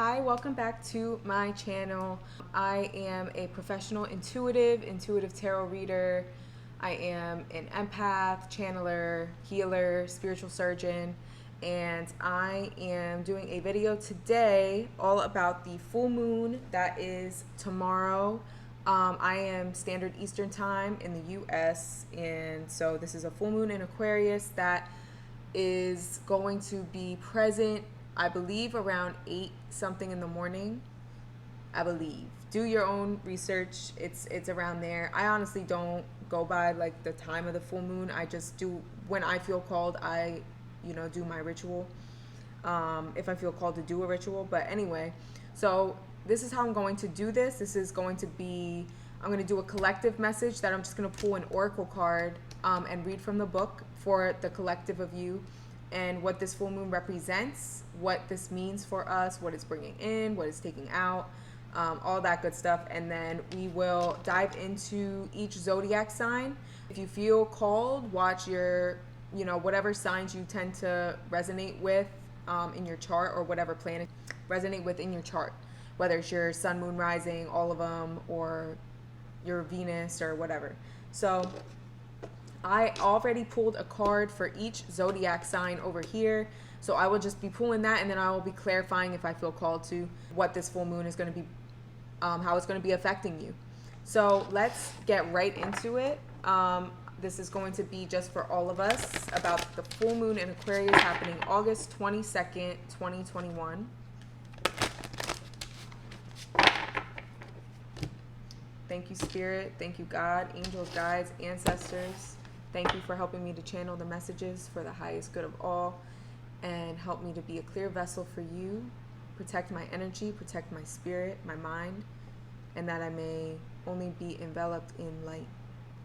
Hi, welcome back to my channel. I am a professional intuitive tarot reader. I am an empath, channeler, healer, spiritual surgeon, and I am doing a video today all about the full moon that is tomorrow. I am Standard Eastern Time in the US, and so this is a full moon in Aquarius that is going to be present, I believe, around 8 something in the morning. I believe. Do your own research. It's around there. I honestly don't go by like the time of the full moon. I just do when I feel called. I do my ritual. If I feel called to do a ritual. But anyway, so this is how I'm going to do this. This is going to be, I'm going to do a collective message that I'm just going to pull an oracle card and read from the book for the collective of you, and what this full moon represents, what this means for us, what it's bringing in, what it's taking out, all that good stuff. And then we will dive into each zodiac sign. If you feel called, watch your, whatever signs you tend to resonate with in your chart, or whatever planet resonate with in your chart, whether it's your sun, moon, rising, all of them, or your Venus or whatever. So I already pulled a card for each zodiac sign over here. So I will just be pulling that, and then I will be clarifying, if I feel called to, what this full moon is going to be, how it's going to be affecting you. So let's get right into it. This is going to be just for all of us about the full moon in Aquarius happening August 22nd, 2021. Thank you, Spirit. Thank you, God, angels, guides, ancestors. Thank you for helping me to channel the messages for the highest good of all, and help me to be a clear vessel for you. Protect my energy, protect my spirit, my mind, and that I may only be enveloped in light.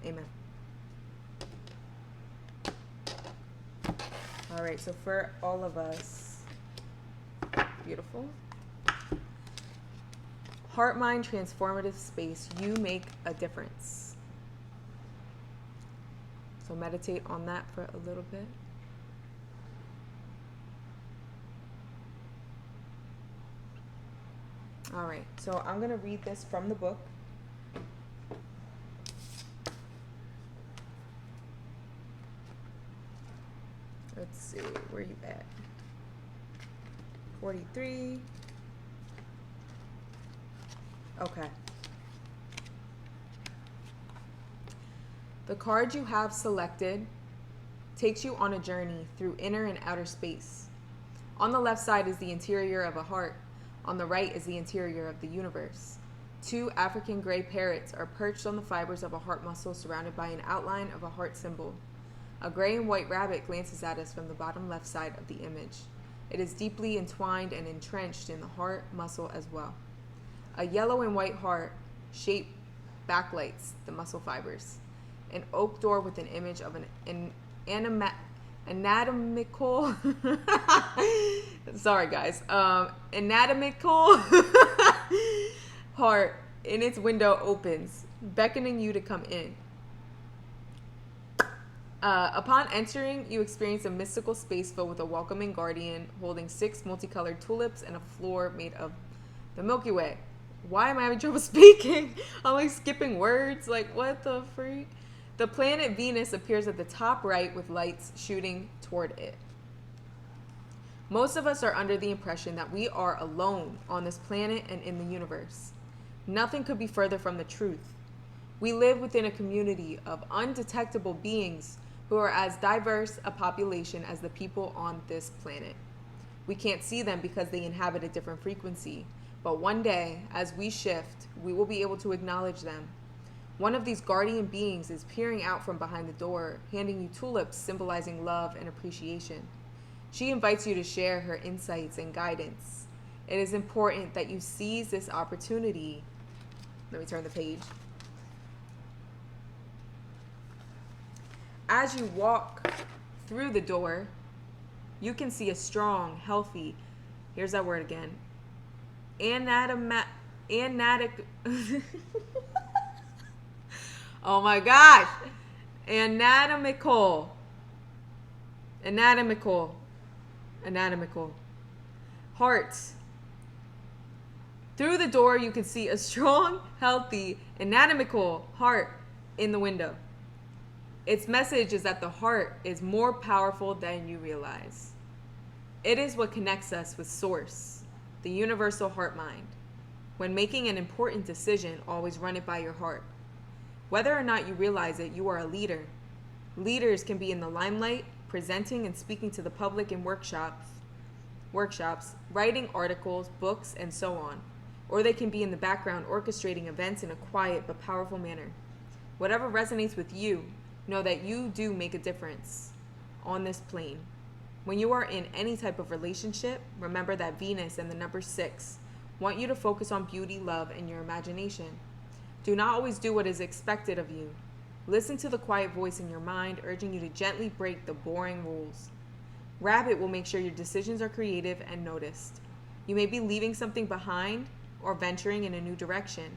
Amen. All right, so for all of us, beautiful. Heart, mind, transformative space. You make a difference. So meditate on that for a little bit. All right, so I'm going to read this from the book. Let's see, where you at? 43. Okay. The card you have selected takes you on a journey through inner and outer space. On the left side is the interior of a heart. On the right is the interior of the universe. 2 African gray parrots are perched on the fibers of a heart muscle, surrounded by an outline of a heart symbol. A gray and white rabbit glances at us from the bottom left side of the image. It is deeply entwined and entrenched in the heart muscle as well. A yellow and white heart shape backlights the muscle fibers. An oak door with an image of an anatomical sorry guys, anatomical heart in its window opens, beckoning you to come in. Upon entering, you experience a mystical space filled with a welcoming guardian holding 6 multicolored tulips and a floor made of the Milky Way. Why am I having trouble speaking? I'm like skipping words. Like, what the freak? The planet Venus appears at the top right with lights shooting toward it. Most of us are under the impression that we are alone on this planet and in the universe. Nothing could be further from the truth. We live within a community of undetectable beings who are as diverse a population as the people on this planet. We can't see them because they inhabit a different frequency, but one day, as we shift, we will be able to acknowledge them. One of these guardian beings is peering out from behind the door, handing you tulips symbolizing love and appreciation. She invites you to share her insights and guidance. It is important that you seize this opportunity. Let me turn the page. As you walk through the door, you can see a strong, healthy, here's that word again, oh my gosh, anatomical heart Through the door, you can see a strong, healthy, anatomical heart in the window. Its message is that the heart is more powerful than you realize. It is what connects us with Source, the universal heart mind. When making an important decision, always run it by your heart. Whether or not you realize it, you are a leader. Leaders can be in the limelight, presenting and speaking to the public in workshops, writing articles, books, and so on. Or they can be in the background orchestrating events in a quiet but powerful manner. Whatever resonates with you, know that you do make a difference on this plane. When you are in any type of relationship, remember that Venus and the number 6 want you to focus on beauty, love, and your imagination. Do not always do what is expected of you. Listen to the quiet voice in your mind urging you to gently break the boring rules. Rabbit will make sure your decisions are creative and noticed. You may be leaving something behind or venturing in a new direction.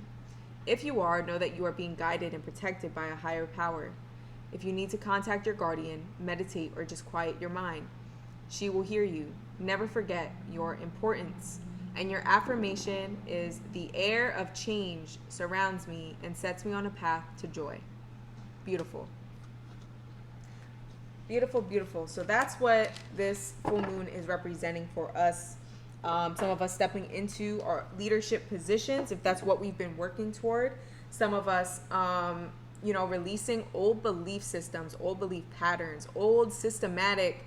If you are, know that you are being guided and protected by a higher power. If you need to contact your guardian, meditate, or just quiet your mind, she will hear you. Never forget your importance. And your affirmation is, the air of change surrounds me and sets me on a path to joy. Beautiful. Beautiful, beautiful. So that's what this full moon is representing for us. Some of us stepping into our leadership positions, if that's what we've been working toward. Some of us, releasing old belief systems, old belief patterns, old systematic,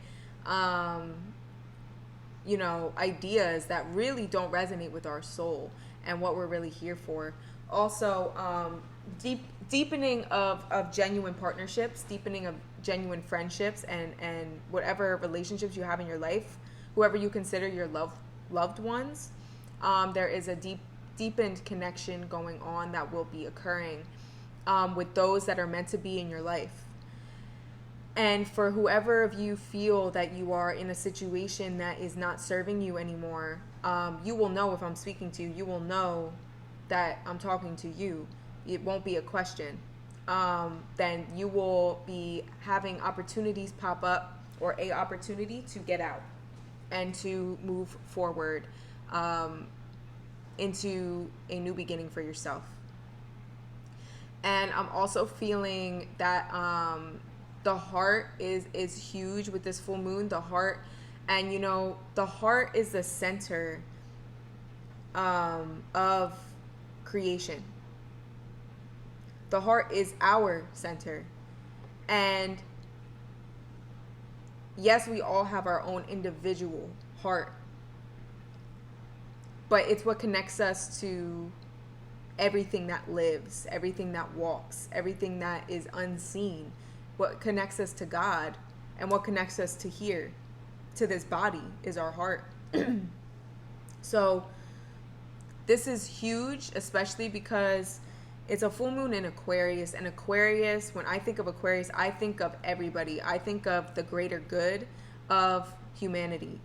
ideas that really don't resonate with our soul and what we're really here for. Also, deepening of genuine partnerships, deepening of genuine friendships, and whatever relationships you have in your life, whoever you consider your loved ones. There is a deepened connection going on that will be occurring with those that are meant to be in your life. And for whoever of you feel that you are in a situation that is not serving you anymore, you will know if I'm speaking to you. You will know that I'm talking to you. It won't be a question. Then you will be having opportunities pop up, or a opportunity to get out and to move forward into a new beginning for yourself. And I'm also feeling that the heart is huge with this full moon. The heart, and the heart is the center of creation. The heart is our center. And yes, we all have our own individual heart, but it's what connects us to everything that lives, everything that walks, everything that is unseen. What connects us to God and what connects us to here, to this body, is our heart. So this is huge, especially because it's a full moon in Aquarius. And Aquarius, when I think of Aquarius, I think of everybody. I think of the greater good of humanity.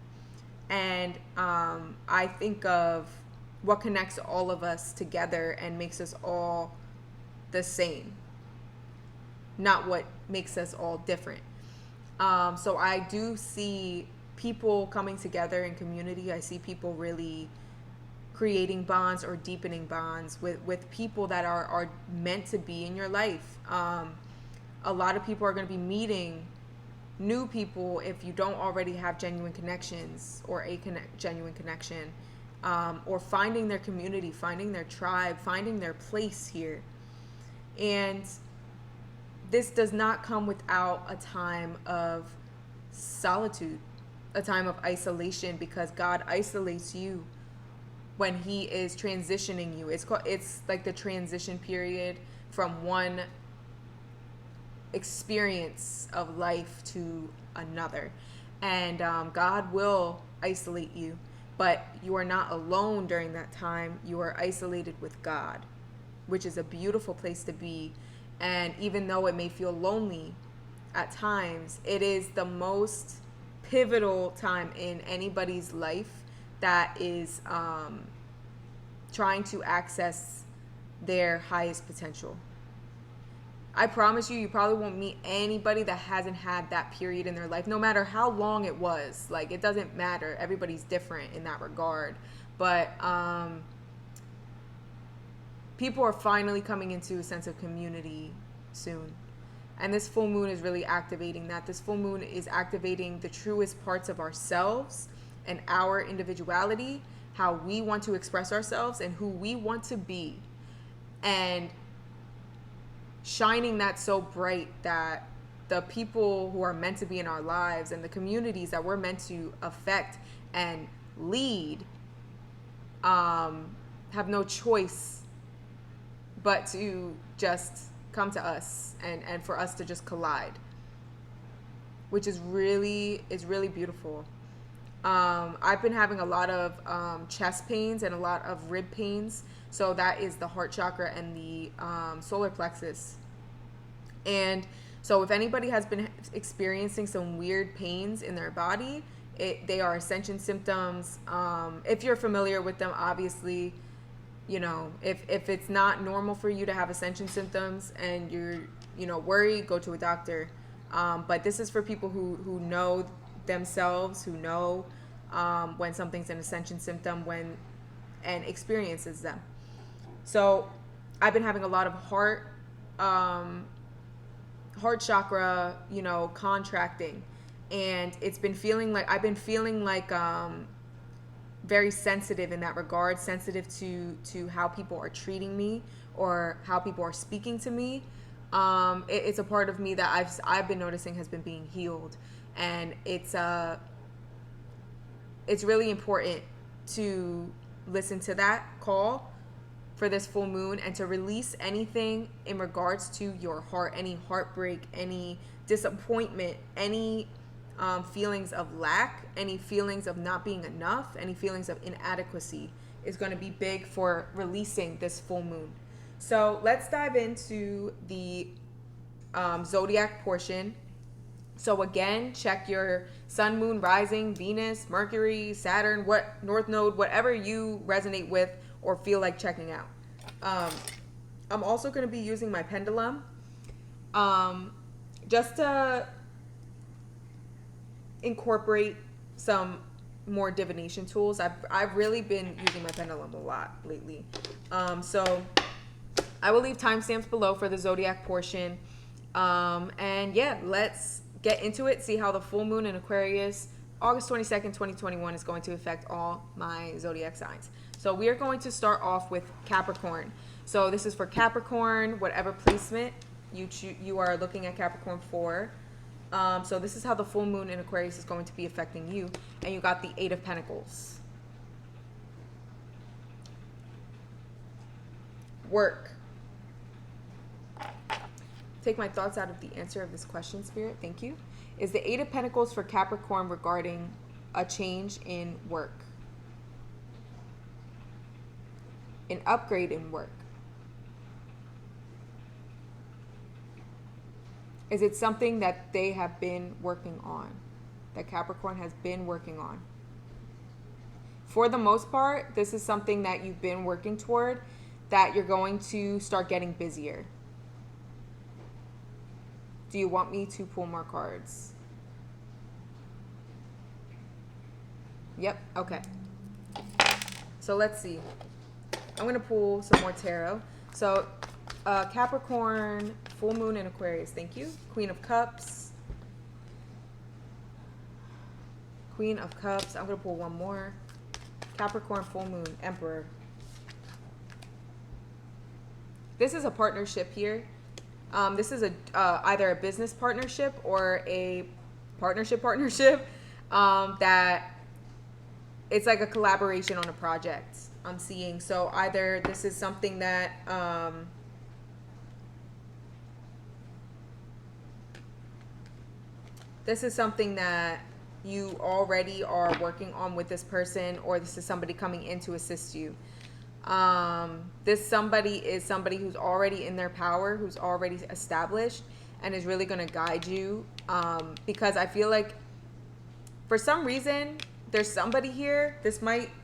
And I think of what connects all of us together and makes us all the same, not what makes us all different. So I do see people coming together in community. I see people really creating bonds or deepening bonds with people that are meant to be in your life. A lot of people are going to be meeting new people if you don't already have genuine connections, or genuine connection, or finding their community, finding their tribe, finding their place here. And this does not come without a time of solitude, a time of isolation, because God isolates you when he is transitioning you. It's like the transition period from one experience of life to another. And God will isolate you, but you are not alone during that time. You are isolated with God, which is a beautiful place to be. And even though it may feel lonely at times, it is the most pivotal time in anybody's life that is trying to access their highest potential. I promise you probably won't meet anybody that hasn't had that period in their life, no matter how long it was. Like, it doesn't matter. Everybody's different in that regard. But people are finally coming into a sense of community soon. And this full moon is really activating that. This full moon is activating the truest parts of ourselves and our individuality, how we want to express ourselves and who we want to be. And shining that so bright that the people who are meant to be in our lives and the communities that we're meant to affect and lead have no choice but to just come to us and for us to just collide, which is really beautiful. I've been having a lot of chest pains and a lot of rib pains. So that is the heart chakra and the solar plexus. And so if anybody has been experiencing some weird pains in their body, they are ascension symptoms. If you're familiar with them, obviously, you know, if it's not normal for you to have ascension symptoms and you're, you know, worried, go to a doctor. But this is for people who know themselves, who know when something's an ascension symptom, and experiences them. So I've been having a lot of heart chakra, you know, contracting, and it's been feeling like I've been feeling like very sensitive in that regard, sensitive to how people are treating me or how people are speaking to me. It's a part of me that I've been noticing has been being healed, and it's really important to listen to that call for this full moon and to release anything in regards to your heart, any heartbreak, any disappointment, any feelings of lack, any feelings of not being enough, any feelings of inadequacy is going to be big for releasing this full moon. So let's dive into the zodiac portion. So again, check your sun, moon, rising, Venus, Mercury, Saturn, what North Node, whatever you resonate with or feel like checking out. I'm also going to be using my pendulum just to incorporate some more divination tools. I've really been using my pendulum a lot lately. So I will leave timestamps below for the zodiac portion. And yeah, let's get into it, see how the full moon in Aquarius, August 22nd, 2021 is going to affect all my zodiac signs. So we are going to start off with Capricorn. So this is for Capricorn, whatever placement you are looking at Capricorn for. So this is how the full moon in Aquarius is going to be affecting you. And you got the 8 of Pentacles. Work. Take my thoughts out of the answer of this question, Spirit. Thank you. Is the 8 of Pentacles for Capricorn regarding a change in work? An upgrade in work? Is it something that they have been working on? That Capricorn has been working on? For the most part, this is something that you've been working toward, that you're going to start getting busier. Do you want me to pull more cards? Yep, okay. So let's see. I'm going to pull some more tarot. So Capricorn, full moon in Aquarius. Thank you. Queen of Cups. Queen of Cups. I'm going to pull one more. Capricorn, full moon, Emperor. This is a partnership here. This is either a business partnership or a partnership that it's like a collaboration on a project I'm seeing. So either this is something that you already are working on with this person, or this is somebody coming in to assist you. This somebody is somebody who's already in their power, who's already established, and is really going to guide you. Because I feel like for some reason there's somebody here.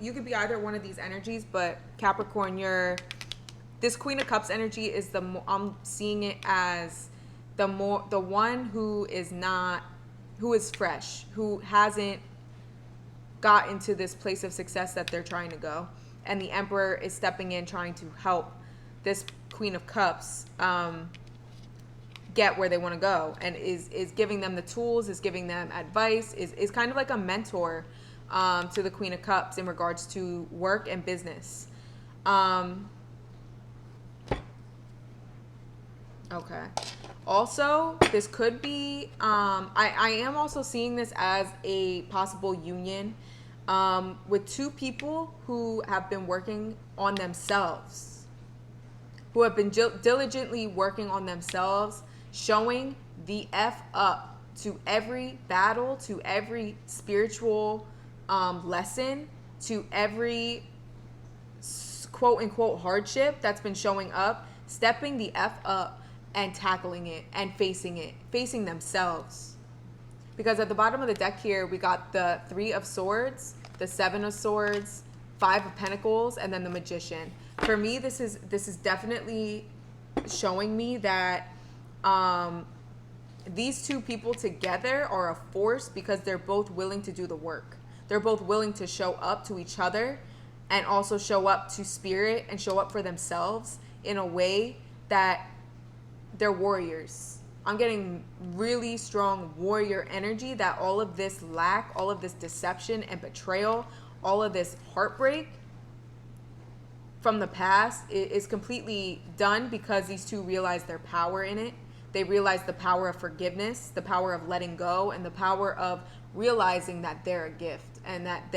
You could be either one of these energies, but Capricorn, this Queen of Cups energy is I'm seeing it as the one who is fresh, who hasn't gotten to this place of success that they're trying to go. And the Emperor is stepping in, trying to help this Queen of Cups get where they want to go, and is giving them the tools, is giving them advice, is kind of like a mentor to the Queen of Cups in regards to work and business. Okay. Also, this could be, I am also seeing this as a possible union with two people who have been working on themselves, who have been diligently working on themselves, showing the F up to every battle, to every spiritual lesson, to every quote unquote hardship that's been showing up, stepping the F up and tackling it and facing themselves. Because at the bottom of the deck here, we got the Three of Swords, the Seven of Swords, Five of Pentacles, and then the Magician. For me, this is definitely showing me that these two people together are a force because they're both willing to do the work. They're both willing to show up to each other and also show up to spirit and show up for themselves in a way that they're warriors. I'm getting really strong warrior energy, that all of this lack, all of this deception and betrayal, all of this heartbreak from the past is completely done because these two realize their power in it. They realize the power of forgiveness, the power of letting go, and the power of realizing that they're a gift and that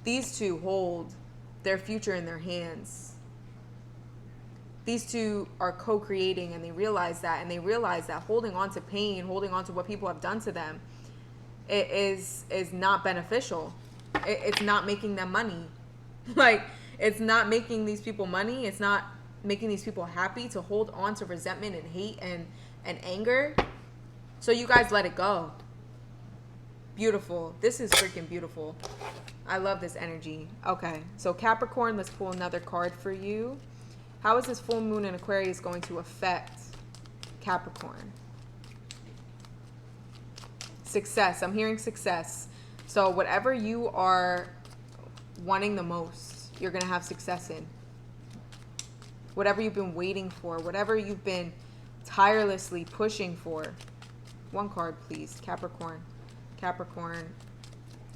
these two hold their future in their hands. These two are co-creating, and they realize that, and they realize that holding on to pain, holding on to what people have done to them, it is not beneficial. It's not making them money. Like, it's not making these people money. It's not making these people happy to hold on to resentment and hate and anger. So you guys let it go. Beautiful. This is freaking beautiful. I love this energy. Okay, so Capricorn, let's pull another card for you. How is this full moon in Aquarius going to affect Capricorn? Success. I'm hearing success. So whatever you are wanting the most, you're going to have success in. Whatever you've been waiting for, whatever you've been tirelessly pushing for. One card, please. Capricorn. Capricorn.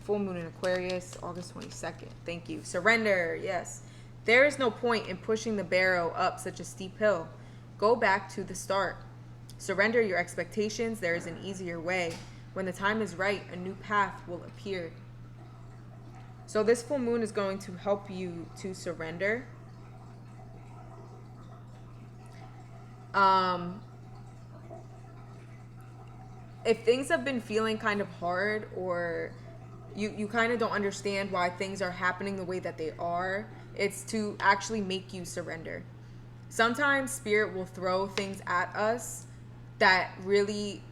Full moon in Aquarius, August 22nd. Thank you. Surrender. Yes. There is no point in pushing the barrow up such a steep hill. Go back to the start. Surrender your expectations. There is an easier way. When the time is right, a new path will appear. So this full moon is going to help you to surrender. If things have been feeling kind of hard, or you kind of don't understand why things are happening the way that they are, it's to actually make you surrender. Sometimes spirit will throw things at us that really,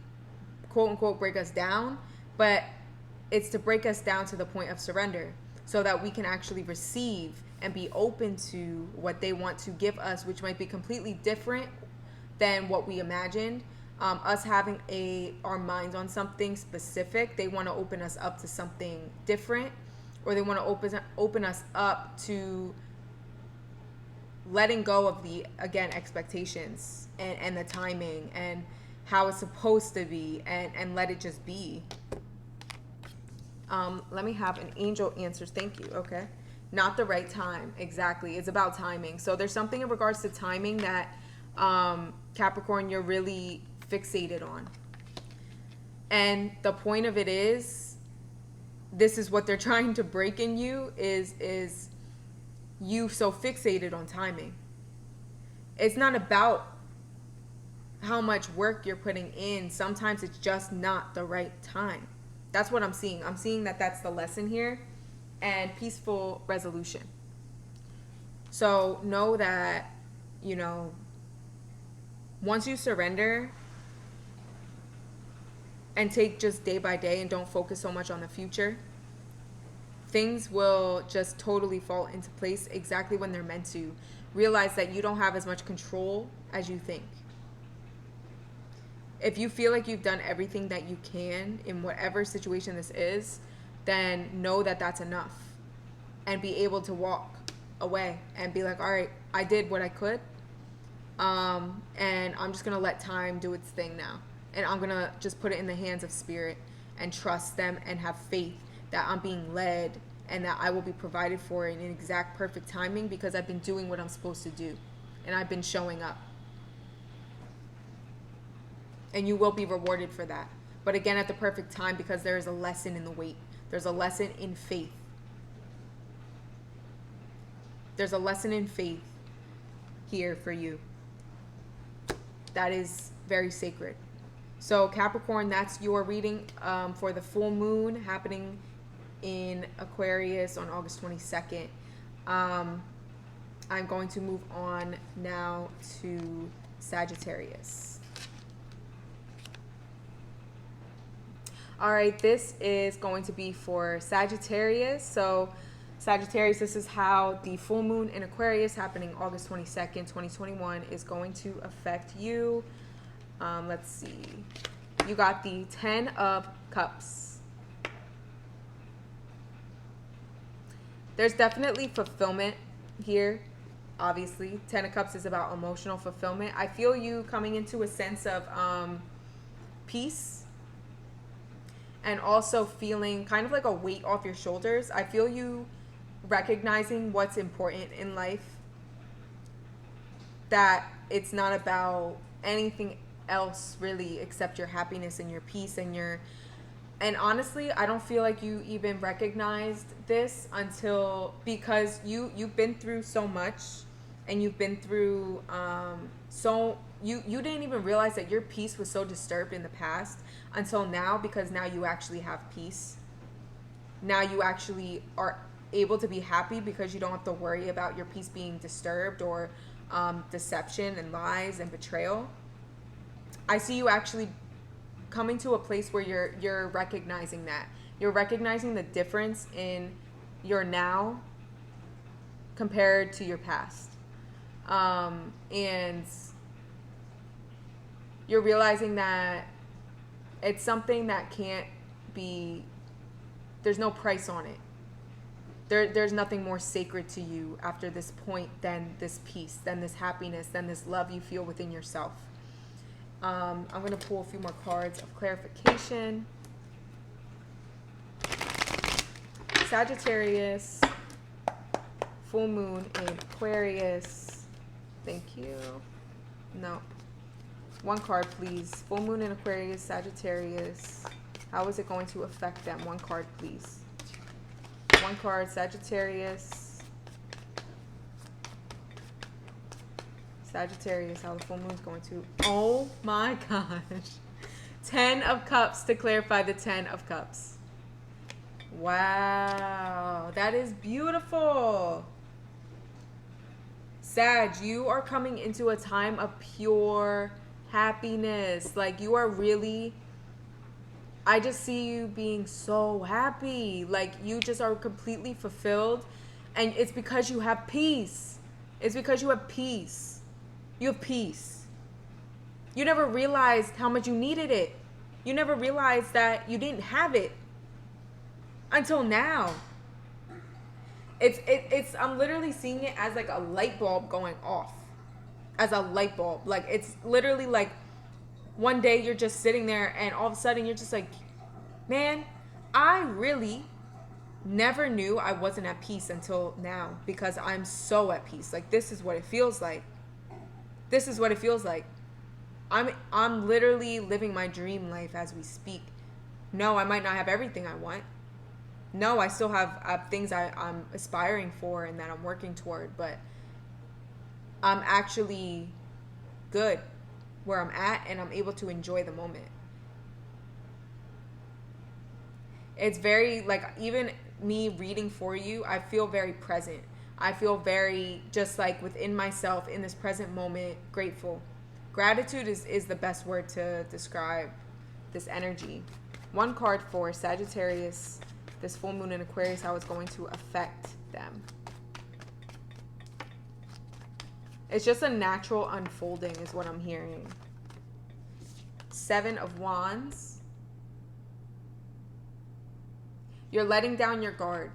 quote unquote, break us down, but it's to break us down to the point of surrender so that we can actually receive and be open to what they want to give us, which might be completely different than what we imagined. Us having our minds on something specific, they want to open us up to something different, or they want to open us up to letting go of the, again, expectations and the timing and how it's supposed to be, and let it just be. Let me have an angel answers. Thank you. Okay. Not the right time. Exactly. It's about timing. So there's something in regards to timing that Capricorn, you're really fixated on. And the point of it is, this is what they're trying to break in you, is you so fixated on timing. It's not about how much work you're putting in. Sometimes it's just not the right time. That's what I'm seeing. I'm seeing that that's the lesson here, and peaceful resolution. So know that, you know, once you surrender and take just day by day and don't focus so much on the future, things will just totally fall into place exactly when they're meant to. Realize that you don't have as much control as you think. If you feel like you've done everything that you can in whatever situation this is, then know that that's enough, and be able to walk away and be like, all right, I did what I could. And I'm just going to let time do its thing now. And I'm going to just put it in the hands of spirit and trust them and have faith that I'm being led and that I will be provided for in an exact perfect timing, because I've been doing what I'm supposed to do and I've been showing up. And you will be rewarded for that. But again, at the perfect time, because there is a lesson in the wait. There's a lesson in faith. There's a lesson in faith here for you. That is very sacred. So Capricorn, that's your reading for the full moon happening in Aquarius on August 22nd. I'm going to move on now to Sagittarius. All right, this is going to be for Sagittarius. So Sagittarius, this is how the full moon in Aquarius happening August 22nd, 2021 is going to affect you. Let's see. You got the 10 of Cups. There's definitely fulfillment here, obviously. 10 of Cups is about emotional fulfillment. I feel you coming into a sense of peace, and also feeling kind of like a weight off your shoulders. I feel you recognizing what's important in life, that it's not about anything else really except your happiness and your peace and your, and honestly, I don't feel like you even recognized this until, because you've been through so much, and you've been through you didn't even realize that your peace was so disturbed in the past until now, because now you actually have peace. Now you actually are able to be happy because you don't have to worry about your peace being disturbed, or deception and lies and betrayal. I see you actually coming to a place where you're recognizing that. You're recognizing the difference in your now compared to your past. And you're realizing that it's something that can't be, there's no price on it. There's nothing more sacred to you after this point than this peace, than this happiness, than this love you feel within yourself. I'm going to pull a few more cards of clarification. Sagittarius, full moon in Aquarius. Thank you. No. One card, please. Full moon in Aquarius, Sagittarius. How is it going to affect them? One card, please. One card, Sagittarius. Sagittarius, how the full moon is going to... Oh my gosh. 10 of Cups to clarify the 10 of Cups. Wow. That is beautiful. Sag, you are coming into a time of pure happiness. Like, you are really... I just see you being so happy. Like, you just are completely fulfilled. And it's because you have peace. It's because you have peace. You have peace. You never realized how much you needed it. You never realized that you didn't have it until now. It's I'm literally seeing it as like a light bulb going off. As a light bulb. Like, it's literally like one day you're just sitting there and all of a sudden you're just like, man, I really never knew I wasn't at peace until now, because I'm so at peace. Like, this is what it feels like. This is what it feels like. I'm literally living my dream life as we speak. No, I might not have everything I want. No, I still have things I'm aspiring for and that I'm working toward, but I'm actually good where I'm at, and I'm able to enjoy the moment. It's very, like, even me reading for you, I feel very present. I feel very just like within myself in this present moment, grateful. Gratitude is the best word to describe this energy. One card for Sagittarius, this full moon in Aquarius, how it's going to affect them. It's just a natural unfolding is what I'm hearing. 7 of Wands. You're letting down your guard.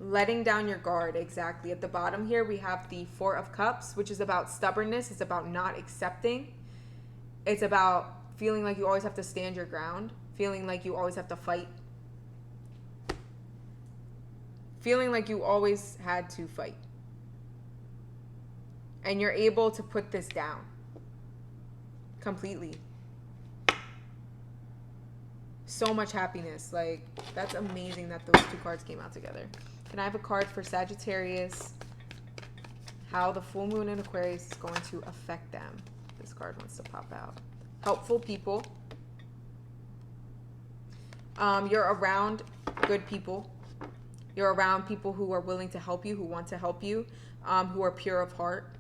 letting down your guard. Exactly. At the bottom here, we have the Four of Cups, which is about stubbornness. It's about not accepting. It's about feeling like you always have to stand your ground, feeling like you always have to fight, feeling like you always had to fight. And you're able to put this down completely. So much happiness. Like, that's amazing that those two cards came out together. Can I have a card for Sagittarius? How the full moon in Aquarius is going to affect them. This card wants to pop out. Helpful people. You're around good people. You're around people who are willing to help you, who want to help you, who are pure of heart.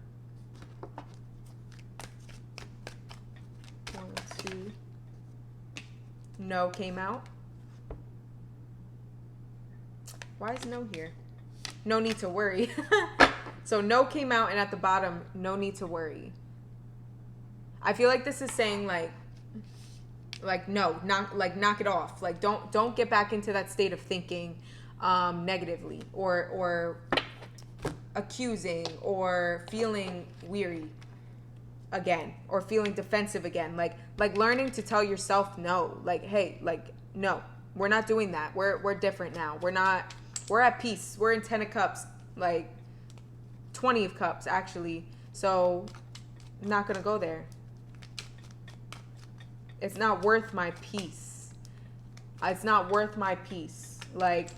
1, 2. No came out. Why is no here? No need to worry. So no came out, and at the bottom, no need to worry. I feel like this is saying like no, knock it off. Like don't get back into that state of thinking negatively or accusing or feeling weary again or feeling defensive again. Like learning to tell yourself no. Like, hey, like no, we're not doing that. We're different now. We're at peace. We're in 10 of Cups, like 20 of Cups actually. So I'm not gonna go there. It's not worth my peace. It's not worth my peace. Like,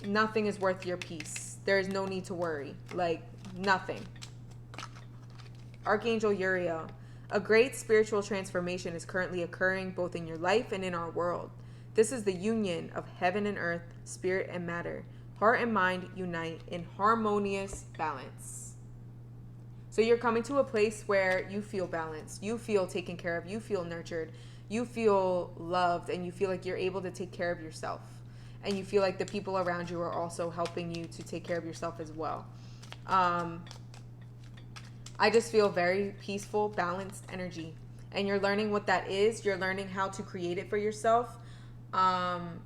nothing is worth your peace. There is no need to worry. Like, nothing. Archangel Uriel. A great spiritual transformation is currently occurring both in your life and in our world. This is the union of heaven and earth, spirit and matter. Heart and mind unite in harmonious balance. So you're coming to a place where you feel balanced. You feel taken care of. You feel nurtured. You feel loved, and you feel like you're able to take care of yourself. And you feel like the people around you are also helping you to take care of yourself as well. I just feel very peaceful, balanced energy. And you're learning what that is. You're learning how to create it for yourself. And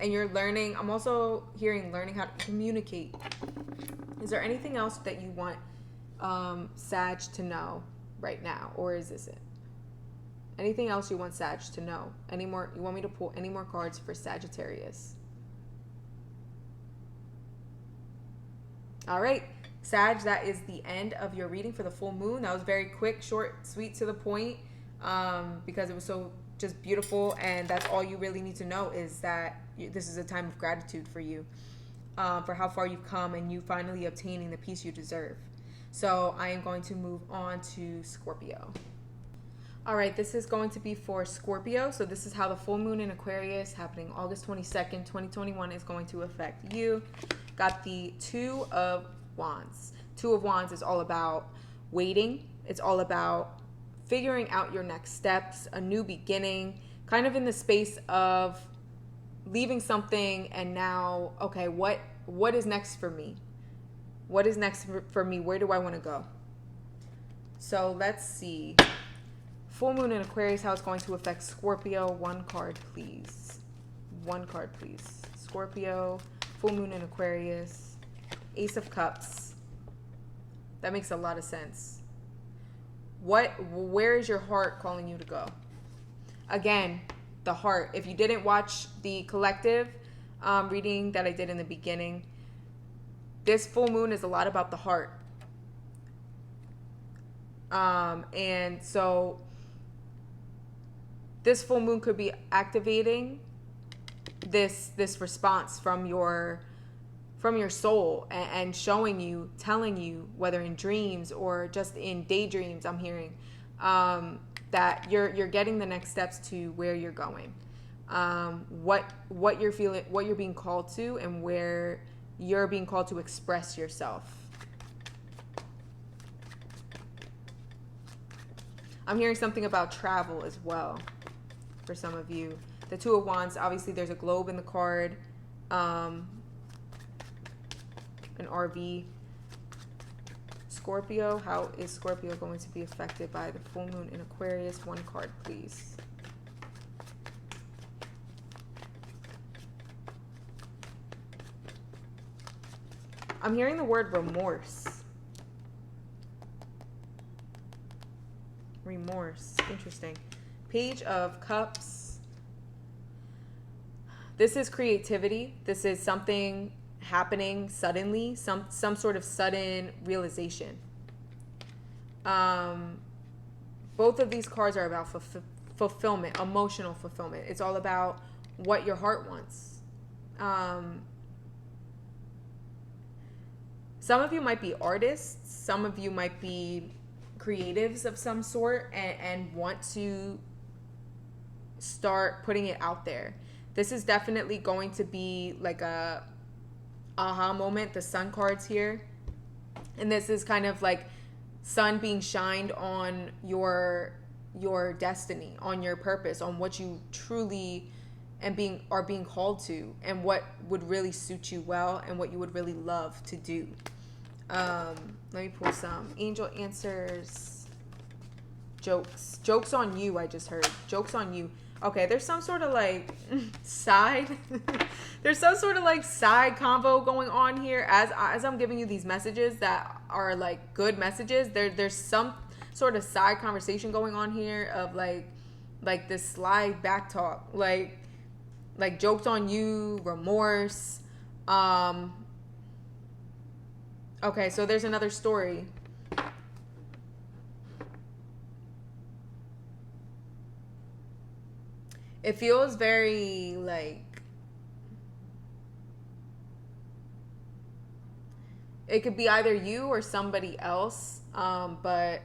you're learning, I'm also hearing learning how to communicate. Is there anything else that you want Sag to know right now? Or is this it? Anything else you want Sag to know? You want me to pull any more cards for Sagittarius? All right, Sag, that is the end of your reading for the full moon. That was very quick, short, sweet, to the point, because it was so just beautiful. And that's all you really need to know, is that this is a time of gratitude for you, for how far you've come and you finally obtaining the peace you deserve. So I am going to move on to Scorpio. All right, this is going to be for Scorpio. So this is how the full moon in Aquarius, happening August 22nd, 2021, is going to affect you. Got the Two of Wands. Two of Wands is all about waiting. It's all about figuring out your next steps, a new beginning, kind of in the space of leaving something and now, okay, what is next for me? What is next for me? Where do I want to go? So let's see. Full moon in Aquarius, how it's going to affect Scorpio. One card, please. One card, please. Scorpio, full moon in Aquarius, Ace of Cups. That makes a lot of sense. Where is your heart calling you to go? Again, the heart. If you didn't watch the collective reading that I did in the beginning, this full moon is a lot about the heart. And so this full moon could be activating this response from your soul and showing you, telling you, whether in dreams or just in daydreams, I'm hearing that you're getting the next steps to where you're going, what you're feeling, what you're being called to, and where you're being called to express yourself. I'm hearing something about travel as well for some of you. The Two of Wands, obviously there's a globe in the card, an RV. Scorpio, how is Scorpio going to be affected by the full moon in Aquarius? One card, please. I'm hearing the word remorse. Remorse. Interesting. Page of Cups. This is creativity. This is something happening suddenly, some sort of sudden realization. Both of these cards are about fulfillment, emotional fulfillment. It's all about what your heart wants. Some of you might be artists. Some of you might be creatives of some sort and want to start putting it out there. This is definitely going to be like a aha moment. The sun card's here. And this is kind of like sun being shined on your destiny, on your purpose, on what you truly are being called to, and what would really suit you well, and what you would really love to do. Let me pull some angel answers. Jokes on you. I just heard jokes on you. Okay, there's some sort of like side there's some sort of like side convo going on here as I'm giving you these messages that are like good messages. There's some sort of side conversation going on here of like this slide back talk, like jokes on you, remorse. Okay, so there's another story. It feels very like it could be either you or somebody else, but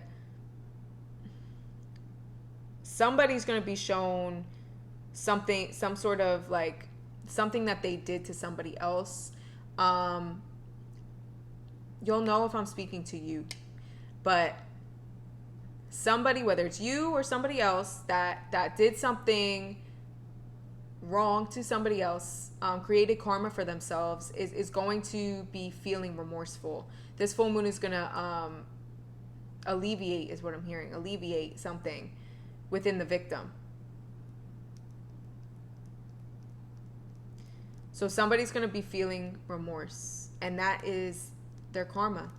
somebody's going to be shown something, some sort of like something that they did to somebody else. You'll know if I'm speaking to you, but somebody, whether it's you or somebody else that did something wrong to somebody else, created karma for themselves, is going to be feeling remorseful. This full moon is going to alleviate, is what I'm hearing, alleviate something within the victim. So somebody's going to be feeling remorse, and that is their karma.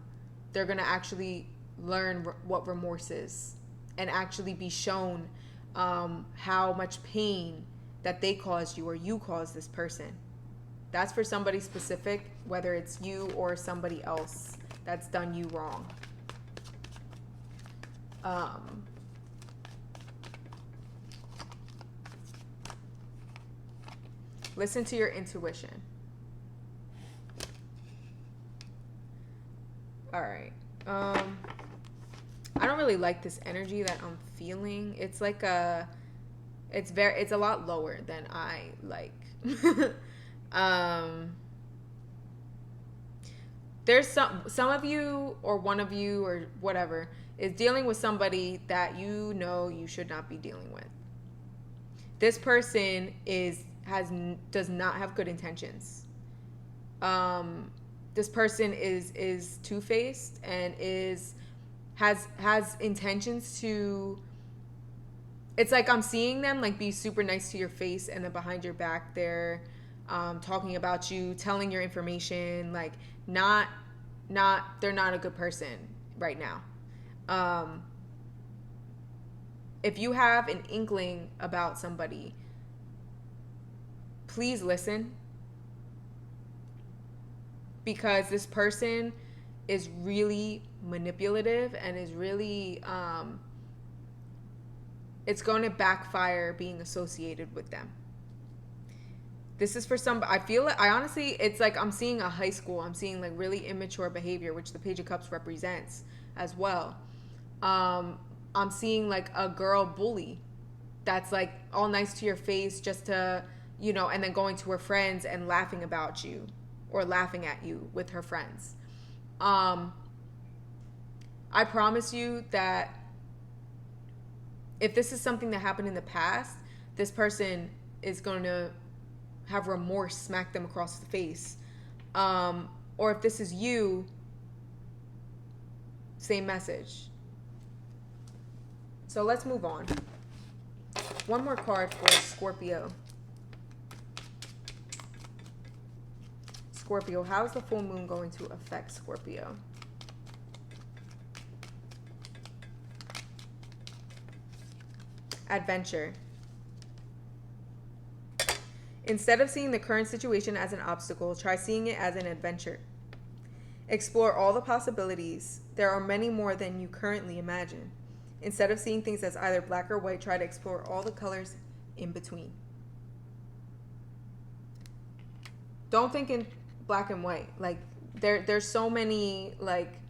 They're going to actually learn what remorse is and actually be shown how much pain that they caused you or you caused this person. That's for somebody specific, whether it's you or somebody else that's done you wrong. Listen to your intuition. All right. I don't really like this energy that I'm feeling. It's like it's a lot lower than I like. There's some of you, or one of you, or whatever, is dealing with somebody that you know you should not be dealing with. This person does not have good intentions. This person is two-faced and has intentions to. It's like I'm seeing them like be super nice to your face, and then behind your back they're talking about you, telling your information, like they're not a good person right now. If you have an inkling about somebody, please listen, because this person is really manipulative and is really it's going to backfire being associated with them. This is for some, I honestly, it's like I'm seeing a high school. I'm seeing like really immature behavior, which the Page of Cups represents as well. I'm seeing like a girl bully that's like all nice to your face just to, and then going to her friends and laughing about you or laughing at you with her friends. I promise you that if this is something that happened in the past, this person is going to have remorse smack them across the face. Or if this is you, same message. So let's move on. One more card for Scorpio. Scorpio, how's the full moon going to affect Scorpio? Adventure. Instead of seeing the current situation as an obstacle, try seeing it as an adventure. Explore all the possibilities. There are many more than you currently imagine. Instead of seeing things as either black or white, try to explore all the colors in between. Don't think in black and white. Like there's so many like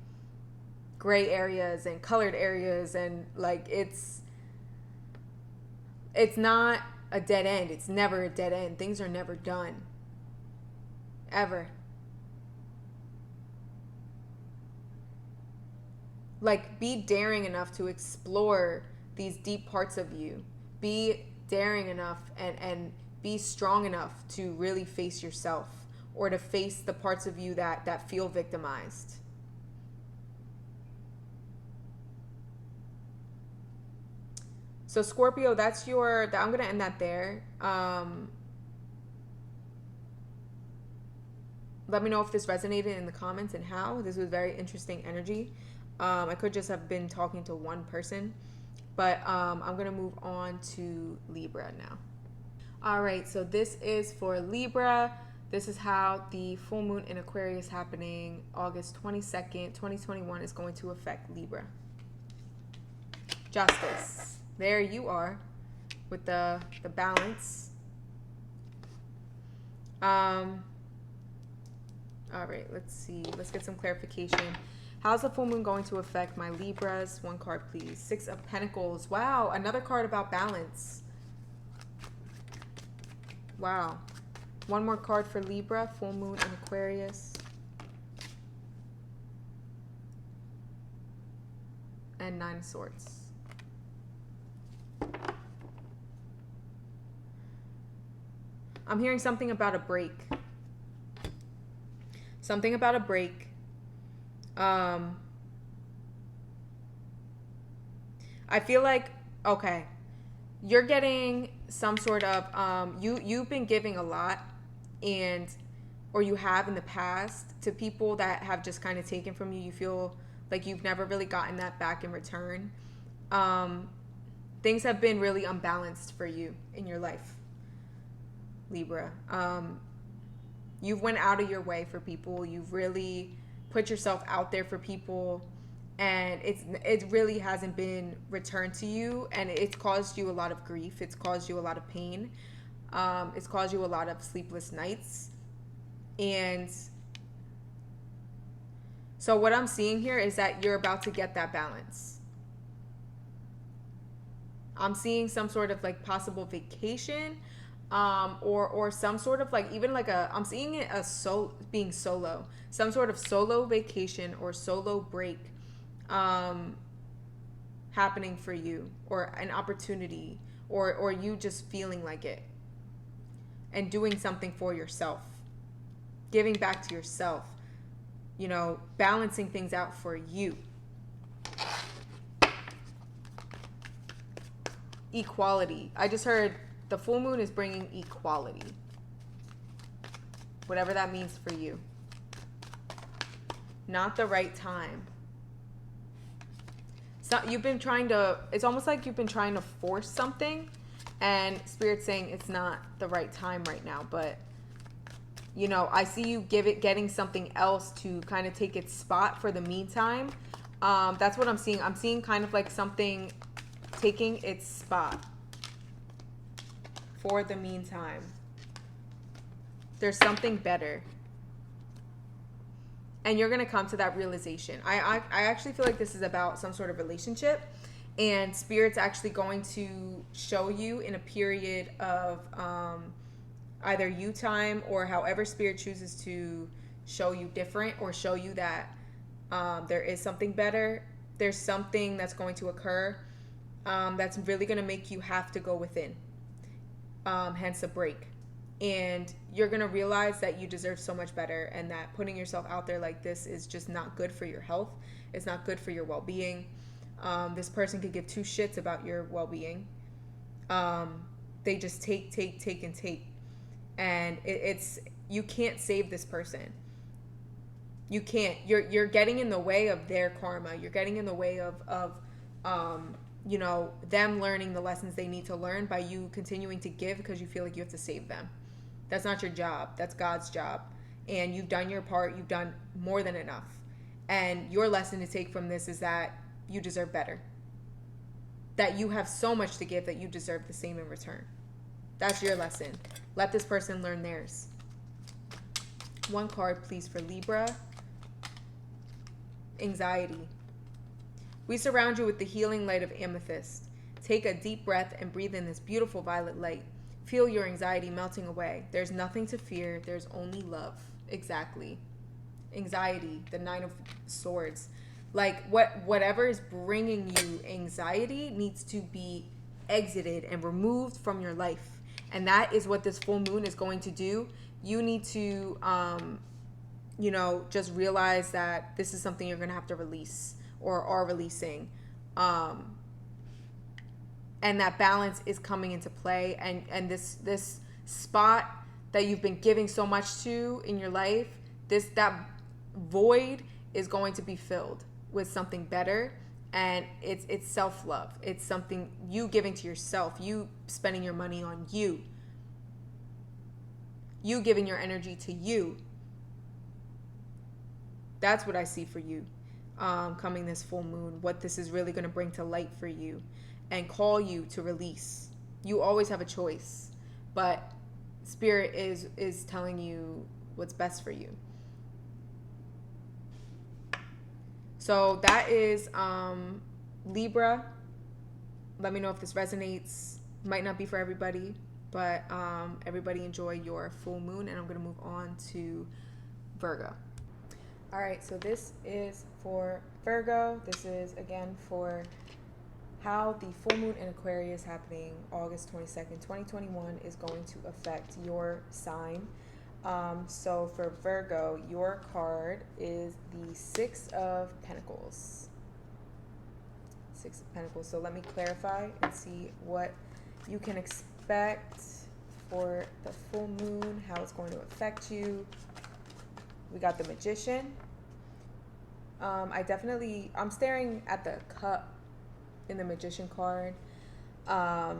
gray areas and colored areas, and like it's not a dead end. It's never a dead end. Things are never done. Ever. Like, be daring enough to explore these deep parts of you. Be daring enough and be strong enough to really face yourself, or to face the parts of you that feel victimized. So Scorpio, that's I'm going to end that there. Let me know if this resonated in the comments and how. This was very interesting energy. I could just have been talking to one person, but I'm going to move on to Libra now. All right, so this is for Libra. This is how the full moon in Aquarius happening August 22nd, 2021 is going to affect Libra. Justice. There you are with the balance. All right, let's see. Let's get some clarification. How's the full moon going to affect my Libras? One card, please. 6 of Pentacles. Wow, another card about balance. Wow. One more card for Libra, full moon in Aquarius. And 9 of Swords. I'm hearing something about a break. Something about a break. I feel like, okay, you're getting some sort of, you've been giving a lot, or you have in the past, to people that have just kind of taken from you. You feel like you've never really gotten that back in return. Things have been really unbalanced for you in your life, Libra. You've went out of your way for people. You've really put yourself out there for people, and it really hasn't been returned to you, and it's caused you a lot of grief. It's caused you a lot of pain. It's caused you a lot of sleepless nights. And so what I'm seeing here is that you're about to get that balance. I'm seeing some sort of like possible vacation, or some sort of like, even like I'm seeing it as being solo, some sort of solo vacation or solo break happening for you, or an opportunity, or you just feeling like it and doing something for yourself, giving back to yourself, you know, balancing things out for you. Equality. I just heard the full moon is bringing equality, whatever that means for you. Not the right time. So you've been trying to, it's almost like you've been trying to force something, and Spirit's saying it's not the right time right now. But, you know, I see you getting something else to kind of take its spot for the meantime. That's what I'm seeing. I'm seeing kind of like something taking its spot for the meantime. There's something better, and you're gonna come to that realization. I actually feel like this is about some sort of relationship, and Spirit's actually going to show you in a period of either you time, or however Spirit chooses to show you different, or show you that there is something better. There's something that's going to occur that's really going to make you have to go within, hence a break. And you're going to realize that you deserve so much better, and that putting yourself out there like this is just not good for your health. It's not good for your well-being. This person could give 2 shits about your well-being. They just take. And You can't save this person. You can't. You're getting in the way of their karma. You're getting in the way of you know, them learning the lessons they need to learn by you continuing to give because you feel like you have to save them. That's not your job. That's God's job. And you've done your part. You've done more than enough. And your lesson to take from this is that you deserve better. That you have so much to give that you deserve the same in return. That's your lesson. Let this person learn theirs. One card, please, for Libra. Anxiety. We surround you with the healing light of amethyst. Take a deep breath and breathe in this beautiful violet light. Feel your anxiety melting away. There's nothing to fear. There's only love. Exactly. Anxiety, the Nine of Swords. Like whatever is bringing you anxiety needs to be exited and removed from your life. And that is what this full moon is going to do. You need to, you know, just realize that this is something you're going to have to release or are releasing. And that balance is coming into play. And this spot that you've been giving so much to in your life, that void is going to be filled with something better. And it's self-love. It's something you giving to yourself, you spending your money on you giving your energy to you. That's what I see for you coming this full moon, what this is really going to bring to light for you and call you to release. You always have a choice, but Spirit is telling you what's best for you. So that is Libra. Let me know if this resonates. Might not be for everybody, but everybody enjoy your full moon. And I'm going to move on to Virgo. All right, so this is for Virgo. This is, again, for how the full moon in Aquarius happening August 22nd, 2021 is going to affect your sign. So for Virgo, your card is the Six of Pentacles. Six of Pentacles. So let me clarify and see what you can expect for the full moon, how it's going to affect you. We got the Magician. I'm staring at the cup in the Magician card. I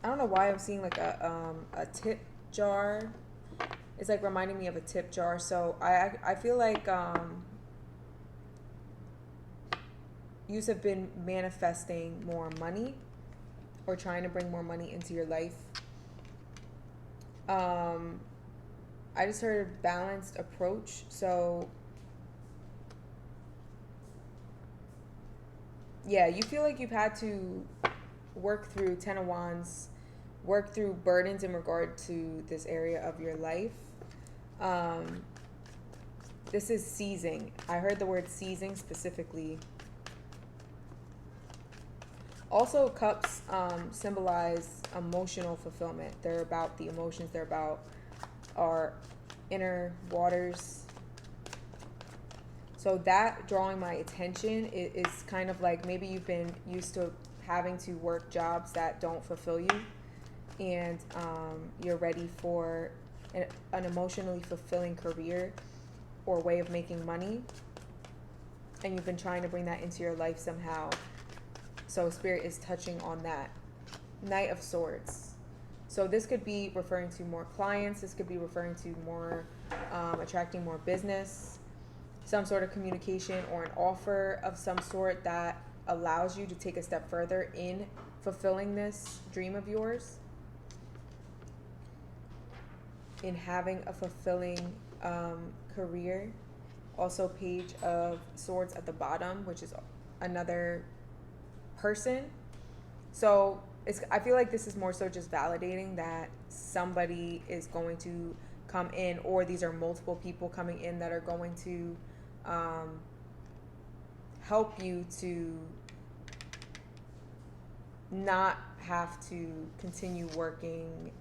don't know why I'm seeing like a tip jar. It's like reminding me of a tip jar. So I feel like you have been manifesting more money or trying to bring more money into your life. I just heard balanced approach. So yeah, you feel like you've had to work through Ten of Wands, work through burdens in regard to this area of your life. This is seizing. I heard the word seizing specifically. Also, cups symbolize emotional fulfillment. They're about the emotions. They're about our inner waters. So that drawing my attention is kind of like maybe you've been used to having to work jobs that don't fulfill you, and you're ready for an emotionally fulfilling career or way of making money, and you've been trying to bring that into your life somehow. So Spirit is touching on that. Knight of Swords. So this could be referring to more clients. This could be referring to more attracting more business, some sort of communication or an offer of some sort that allows you to take a step further in fulfilling this dream of yours, in having a fulfilling career. Also, Page of Swords at the bottom, which is another person. So I feel like this is more so just validating that somebody is going to come in, or these are multiple people coming in that are going to help you to not have to continue working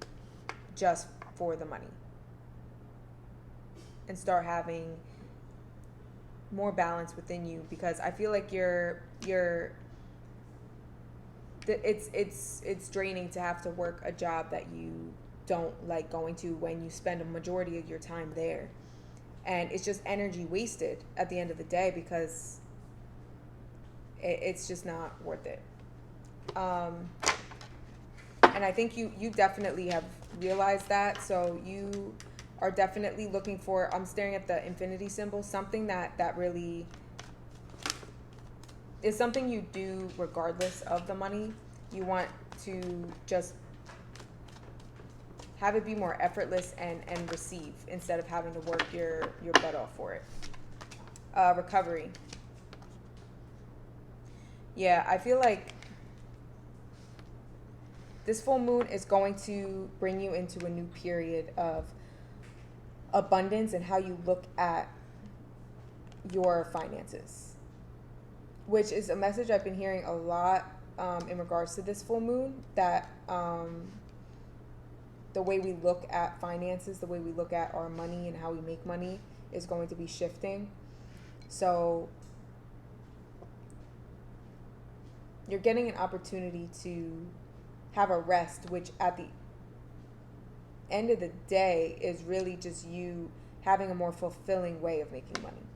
just for the money and start having more balance within you, because I feel like you're it's draining to have to work a job that you don't like going to when you spend a majority of your time there. And it's just energy wasted at the end of the day because it's just not worth it. And I think you definitely have realized that. So you are definitely looking for, I'm staring at the infinity symbol, something that really is something you do regardless of the money. You want to just have it be more effortless and receive instead of having to work your butt off for it. Recovery. Yeah, I feel like this full moon is going to bring you into a new period of abundance and how you look at your finances, which is a message I've been hearing a lot in regards to this full moon, that the way we look at finances, the way we look at our money and how we make money is going to be shifting. So you're getting an opportunity to have a rest, which at the end of the day is really just you having a more fulfilling way of making money.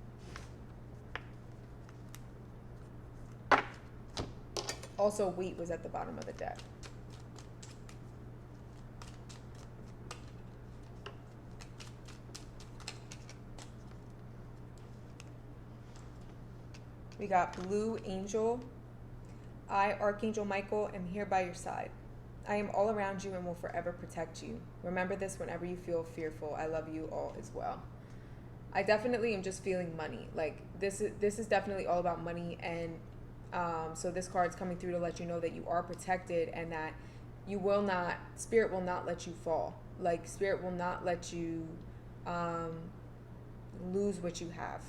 Also, wheat was at the bottom of the deck. We got Blue Angel. I, Archangel Michael, am here by your side. I am all around you and will forever protect you. Remember this whenever you feel fearful. I love you all as well. I definitely am just feeling money. Like this is definitely all about money, and so this card's coming through to let you know that you are protected and that you will not, Spirit will not let you fall. Like Spirit will not let you lose what you have.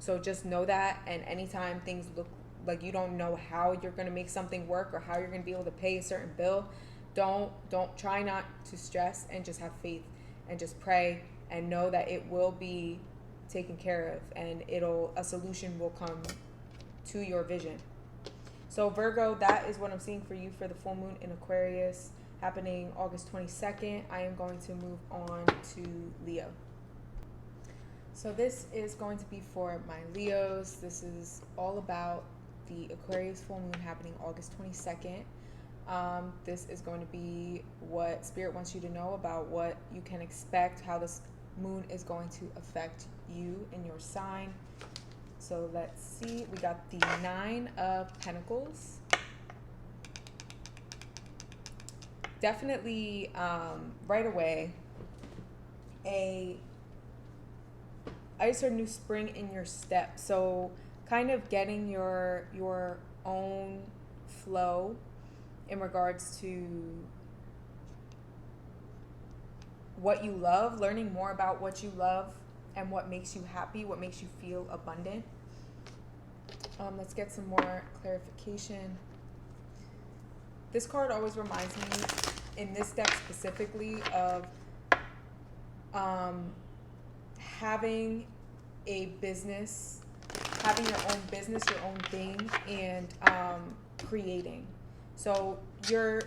So just know that, and anytime things look like you don't know how you're going to make something work or how you're going to be able to pay a certain bill, don't try not to stress, and just have faith and just pray and know that it will be taken care of, and a solution will come to your vision. So Virgo, that is what I'm seeing for you for the full moon in Aquarius happening August 22nd. I am going to move on to Leo. So this is going to be for my Leos. This is all about the Aquarius full moon happening August 22nd. This is going to be what Spirit wants you to know about what you can expect, how this moon is going to affect you and your sign. So let's see. We got the 9 of Pentacles. Definitely right away, I just heard new spring in your step. So kind of getting your own flow in regards to what you love, learning more about what you love and what makes you happy, what makes you feel abundant. Let's get some more clarification. This card always reminds me, in this deck specifically, of having a business, having your own business, your own thing, and creating. So you're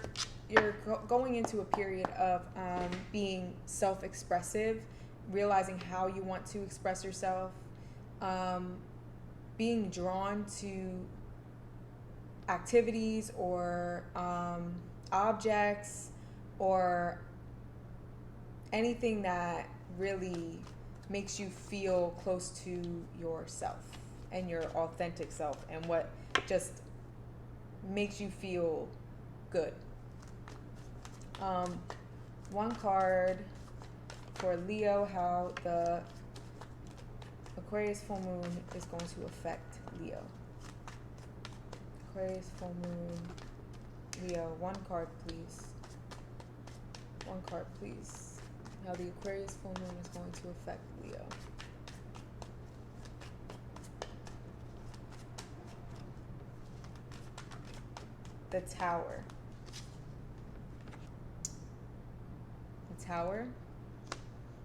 going into a period of being self-expressive, realizing how you want to express yourself, being drawn to activities or objects or anything that really makes you feel close to yourself and your authentic self, and what just makes you feel good. One card for Leo, how the Aquarius full moon is going to affect Leo. Aquarius full moon, Leo. One card, please. One card, please. How the Aquarius full moon is going to affect Leo. The Tower. The Tower.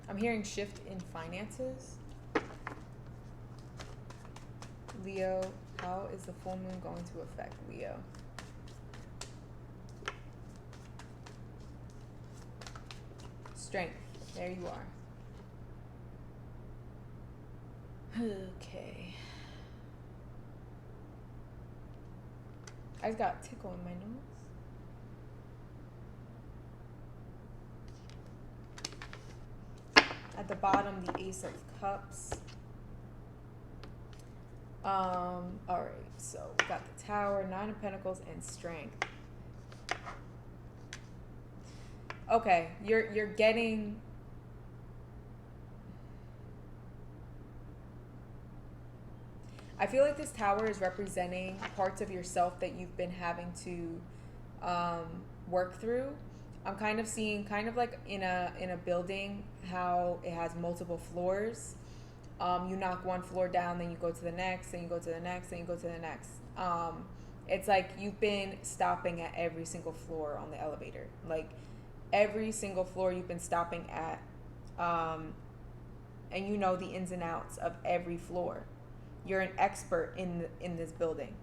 I'm hearing shift in finances. Leo, how is the full moon going to affect Leo? Strength. There you are. Okay. I just got a tickle in my nose. At the bottom, the Ace of Cups. Alright, so we got the Tower, Nine of Pentacles, and Strength. Okay, you're getting... I feel like this Tower is representing parts of yourself that you've been having to work through. I'm kind of seeing, kind of like in a building, how it has multiple floors. You knock one floor down, then you go to the next, then you go to the next, then you go to the next. It's like you've been stopping at every single floor on the elevator. Like every single floor you've been stopping at, and you know the ins and outs of every floor. You're an expert in this building.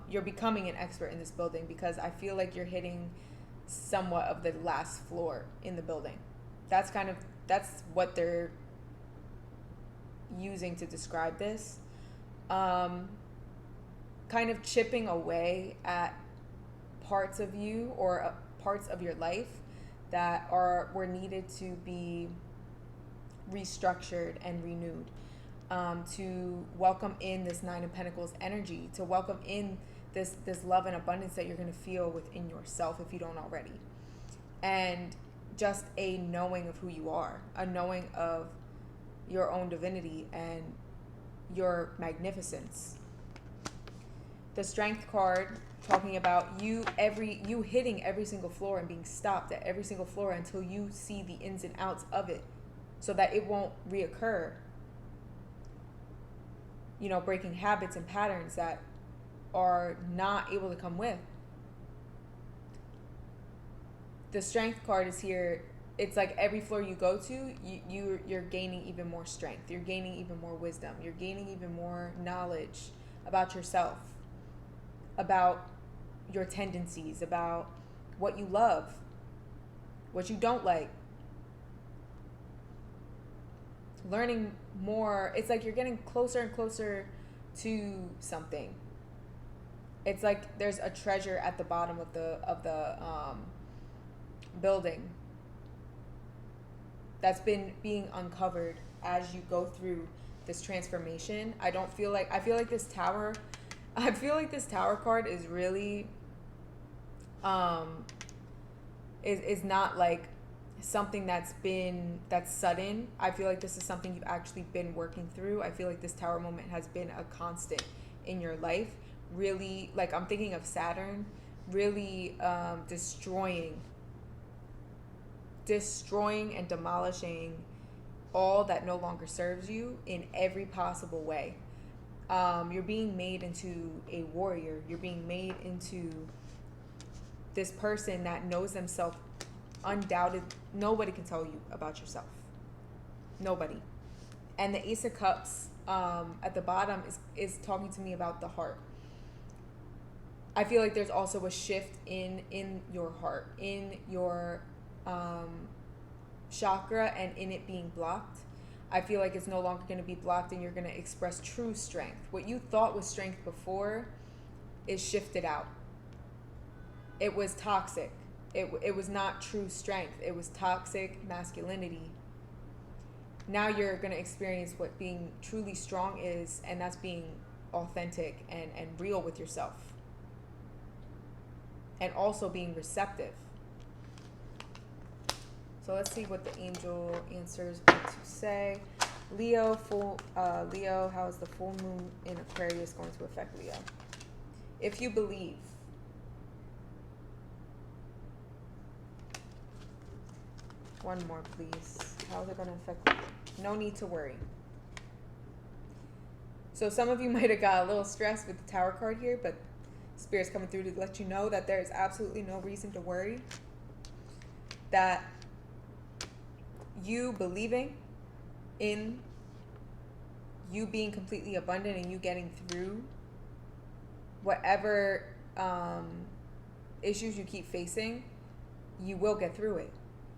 You're becoming an expert in this building because I feel like you're hitting somewhat of the last floor in the building. That's what they're using to describe this. Kind of chipping away at parts of you or parts of your life that were needed to be restructured and renewed. To welcome in this Nine of Pentacles energy, to welcome in this love and abundance that you're going to feel within yourself if you don't already. And just a knowing of who you are, a knowing of your own divinity and your magnificence. The Strength card talking about you hitting every single floor and being stopped at every single floor until you see the ins and outs of it so that it won't reoccur. You know, breaking habits and patterns that are not able to come with. The Strength card is here. It's like every floor you go to, you're gaining even more strength. You're gaining even more wisdom. You're gaining even more knowledge about yourself, about your tendencies, about what you love, what you don't like. Learning more. It's like you're getting closer and closer to something. It's like there's a treasure at the bottom of the building that's been being uncovered as you go through this transformation. I feel like this Tower card is really is not like something that's sudden. I feel like this is something you've actually been working through. I feel like this Tower moment has been a constant in your life. Really, like I'm thinking of Saturn really destroying and demolishing all that no longer serves you in every possible way. You're being made into a warrior. You're being made into this person that knows themselves. Undoubted, nobody can tell you about yourself. Nobody. And the Ace of Cups at the bottom is talking to me about the heart. I feel like there's also a shift in your heart, in your chakra, and in it being blocked. I feel like it's no longer going to be blocked, and you're going to express true strength. What you thought was strength before is shifted out. It was toxic. It was not true strength. It was toxic masculinity. Now you're going to experience what being truly strong is, and that's being authentic and real with yourself. And also being receptive. So let's see what the angel answers want to say. Leo, how is the full moon in Aquarius going to affect Leo? If you believe. One more, please. How is it going to affect Leo? No need to worry. So some of you might have got a little stressed with the Tower card here, but Spirit's coming through to let you know that there is absolutely no reason to worry. That you believing in you being completely abundant and you getting through whatever issues you keep facing, you will get through it.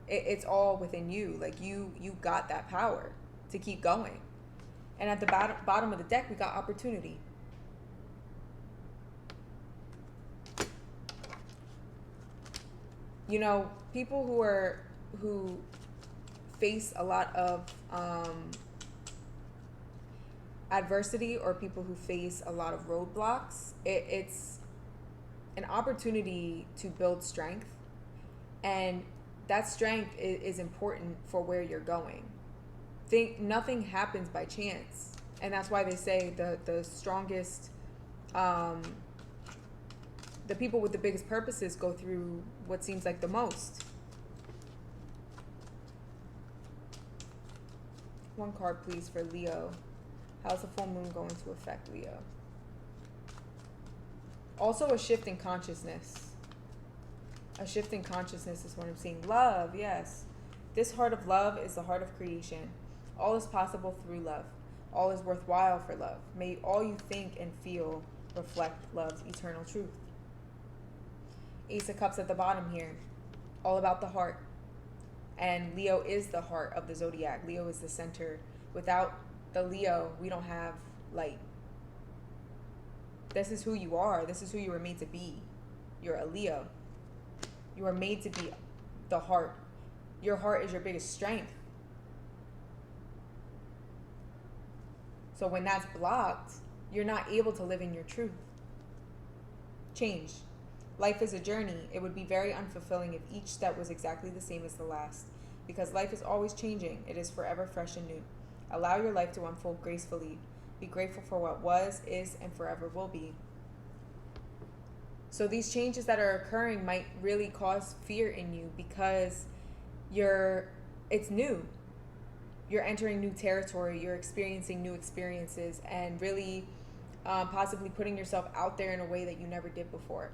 It's all within you. Like you got that power to keep going. And at the bottom of the deck, we got opportunity. You know, people who face a lot of adversity, or people who face a lot of roadblocks, it's an opportunity to build strength, and that strength is important for where you're going. Nothing happens by chance, and that's why they say the strongest, the people with the biggest purposes go through what seems like the most. One card, please, for Leo. How's the full moon going to affect Leo? Also, a shift in consciousness. A shift in consciousness is what I'm seeing. Love, yes. This heart of love is the heart of creation. All is possible through love. All is worthwhile for love. May all you think and feel reflect love's eternal truth. Ace of Cups at the bottom here. All about the heart. And Leo is the heart of the zodiac. Leo is the center. Without the Leo, we don't have light. This is who you are. This is who you were made to be. You're a Leo. You are made to be the heart. Your heart is your biggest strength. So when that's blocked, you're not able to live in your truth. Change. Life is a journey. It would be very unfulfilling if each step was exactly the same as the last. Because life is always changing. It is forever fresh and new. Allow your life to unfold gracefully. Be grateful for what was, is, and forever will be. So these changes that are occurring might really cause fear in you because it's new. You're entering new territory. You're experiencing new experiences and really possibly putting yourself out there in a way that you never did before.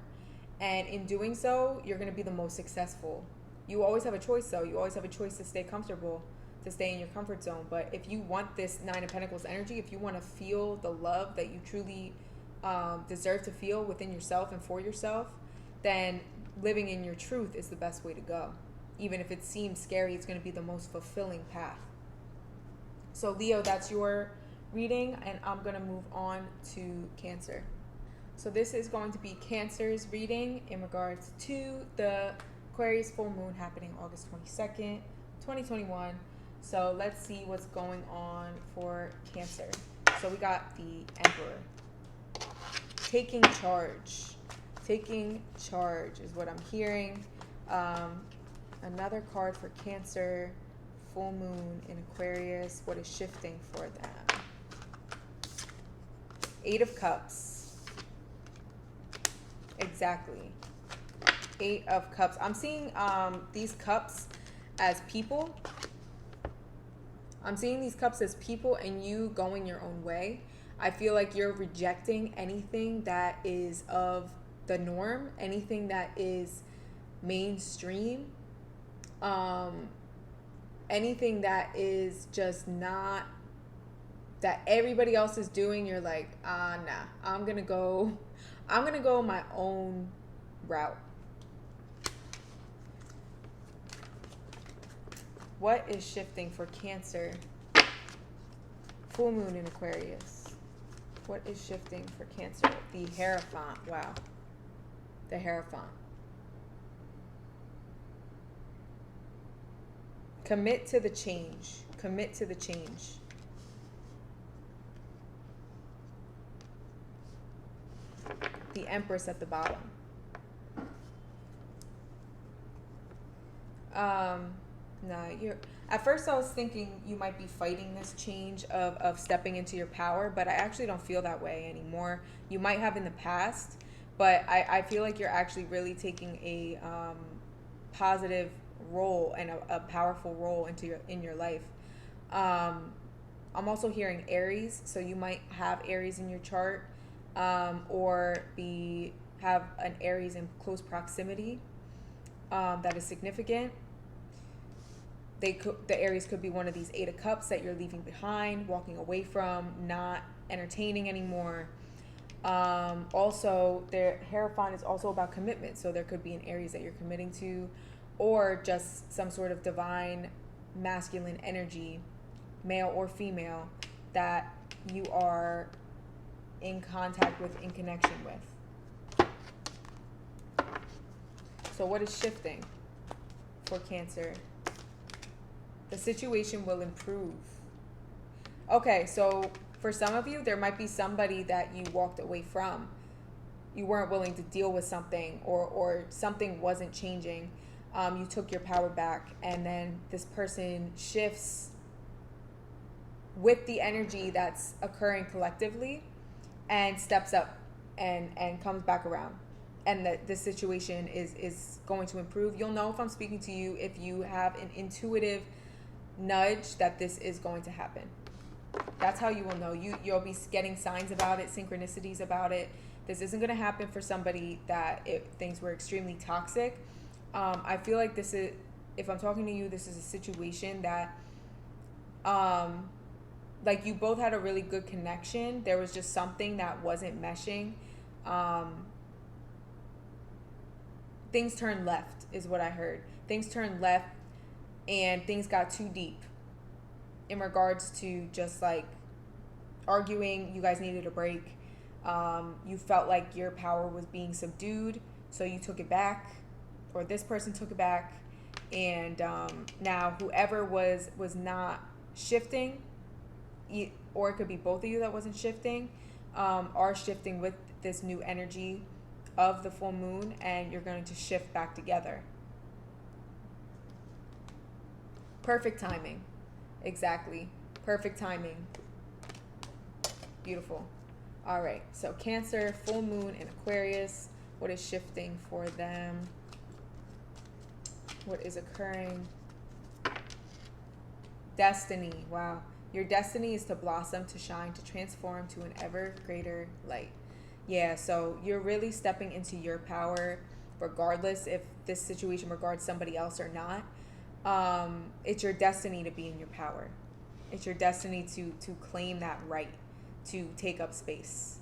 And in doing so, you're going to be the most successful. You always have a choice, though. You always have a choice to stay comfortable, to stay in your comfort zone. But if you want this Nine of Pentacles energy, if you want to feel the love that you truly deserve to feel within yourself and for yourself, then living in your truth is the best way to go. Even if it seems scary, it's going to be the most fulfilling path. So Leo, that's your reading, and I'm going to move on to Cancer. So this is going to be Cancer's reading in regards to the Aquarius full moon happening August 22nd, 2021. So let's see what's going on for Cancer. So we got the Emperor. Taking charge. Taking charge is what I'm hearing. Another card for Cancer. Full moon in Aquarius. What is shifting for them? Eight of Cups. Exactly. Eight of Cups. I'm seeing these cups as people. I'm seeing these cups as people and you going your own way. I feel like you're rejecting anything that is of the norm, anything that is mainstream, anything that is just not that everybody else is doing. You're like, nah, I'm gonna go my own route. What is shifting for Cancer? Full moon in Aquarius. What is shifting for Cancer? The Hierophant. Wow. The Hierophant. Commit to the change. Commit to the change. The Empress at the bottom. At first I was thinking you might be fighting this change of stepping into your power, but I actually don't feel that way anymore. You might have in the past, but I feel like you're actually really taking a positive role and a powerful role in your life. I'm also hearing Aries, so you might have Aries in your chart, or have an Aries in close proximity that is significant. The Aries could be one of these Eight of Cups that you're leaving behind, walking away from, not entertaining anymore. Also, their Hierophant is also about commitment, so there could be an Aries that you're committing to, or just some sort of divine masculine energy, male or female, that you are in contact with, in connection with. So what is shifting for Cancer? The situation will improve. Okay, so for some of you, there might be somebody that you walked away from. You weren't willing to deal with something, or something wasn't changing. You took your power back, and then this person shifts with the energy that's occurring collectively and steps up and comes back around. And that this situation is going to improve. You'll know if I'm speaking to you if you have an intuitive nudge that this is going to happen. That's how you will know. You'll be getting signs about it, synchronicities about it. This isn't going to happen for somebody that things were extremely toxic. I feel like this is, if I'm talking to you, this is a situation that, like, you both had a really good connection. There was just something that wasn't meshing. Things turned left is what I heard. Things turned left and things got too deep in regards to just like arguing. You guys needed a break. You felt like your power was being subdued, so you took it back, or this person took it back, and now whoever was not shifting, or it could be both of you that wasn't shifting, are shifting with this new energy of the full moon, and you're going to shift back together. Perfect timing. Exactly. Perfect timing. Beautiful. All right. So Cancer, full moon in Aquarius. What is shifting for them? What is occurring? Destiny. Wow. Your destiny is to blossom, to shine, to transform to an ever greater light. Yeah, so you're really stepping into your power, regardless if this situation regards somebody else or not. It's your destiny to be in your power. It's your destiny to claim that right, to take up space,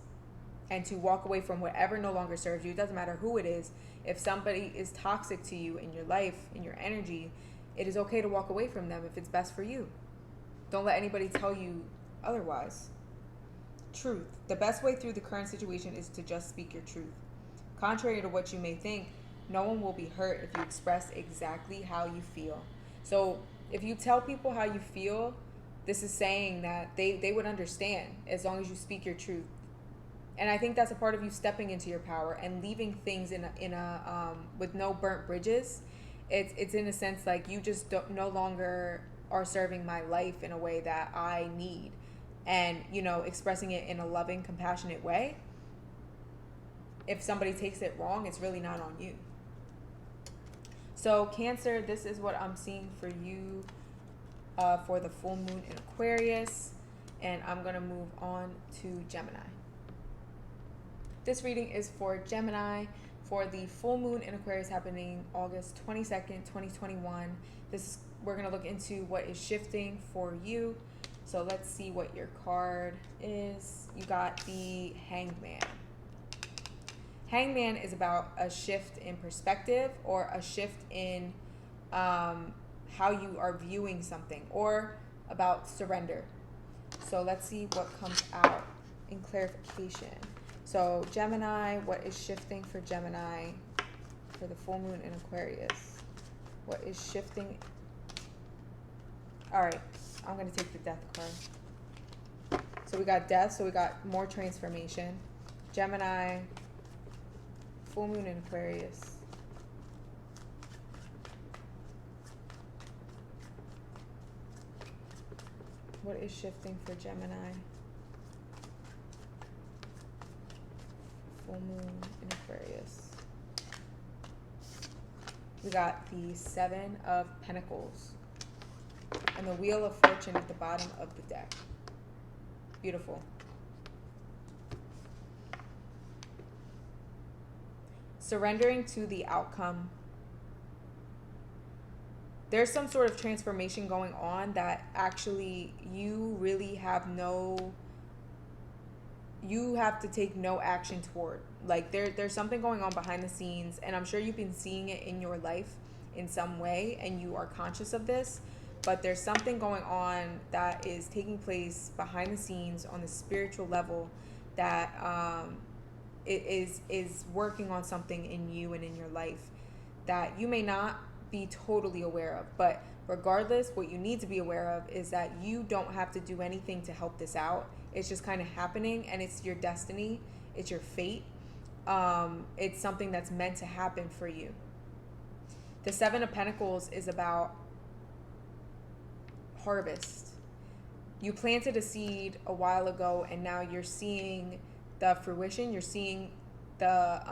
and to walk away from whatever no longer serves you. It doesn't matter who it is. If somebody is toxic to you in your life, in your energy, it is okay to walk away from them if it's best for you. Don't let anybody tell you otherwise. Truth. The best way through the current situation is to just speak your truth. Contrary to what you may think, no one will be hurt if you express exactly how you feel. So if you tell people how you feel, this is saying that they would understand as long as you speak your truth. And I think that's a part of you stepping into your power and leaving things in a with no burnt bridges. It's in a sense like you just no longer are serving my life in a way that I need. And, expressing it in a loving, compassionate way. If somebody takes it wrong, it's really not on you. So, Cancer, this is what I'm seeing for you for the full moon in Aquarius. And I'm going to move on to Gemini. This reading is for Gemini for the full moon in Aquarius happening August 22nd, 2021. We're going to look into what is shifting for you. So let's see what your card is. You got the Hangman. Hangman is about a shift in perspective, or a shift in how you are viewing something, or about surrender. So let's see what comes out in clarification. So Gemini, what is shifting for Gemini for the full moon in Aquarius? What is shifting? All right. I'm going to take the Death card. So we got Death, so we got more transformation. Gemini, full moon in Aquarius. What is shifting for Gemini? Full moon in Aquarius. We got the Seven of Pentacles. And the Wheel of Fortune at the bottom of the deck. Beautiful. Surrendering to the outcome. There's some sort of transformation going on that actually you really have you have to take no action toward. Like there's something going on behind the scenes, and I'm sure you've been seeing it in your life in some way, and you are conscious of this, but there's something going on that is taking place behind the scenes on the spiritual level that it is working on something in you and in your life that you may not be totally aware of. But regardless, what you need to be aware of is that you don't have to do anything to help this out. It's just kind of happening, and it's your destiny. It's your fate. It's something that's meant to happen for you. The Seven of Pentacles is about harvest. You planted a seed a while ago, and now you're seeing the fruition. You're seeing the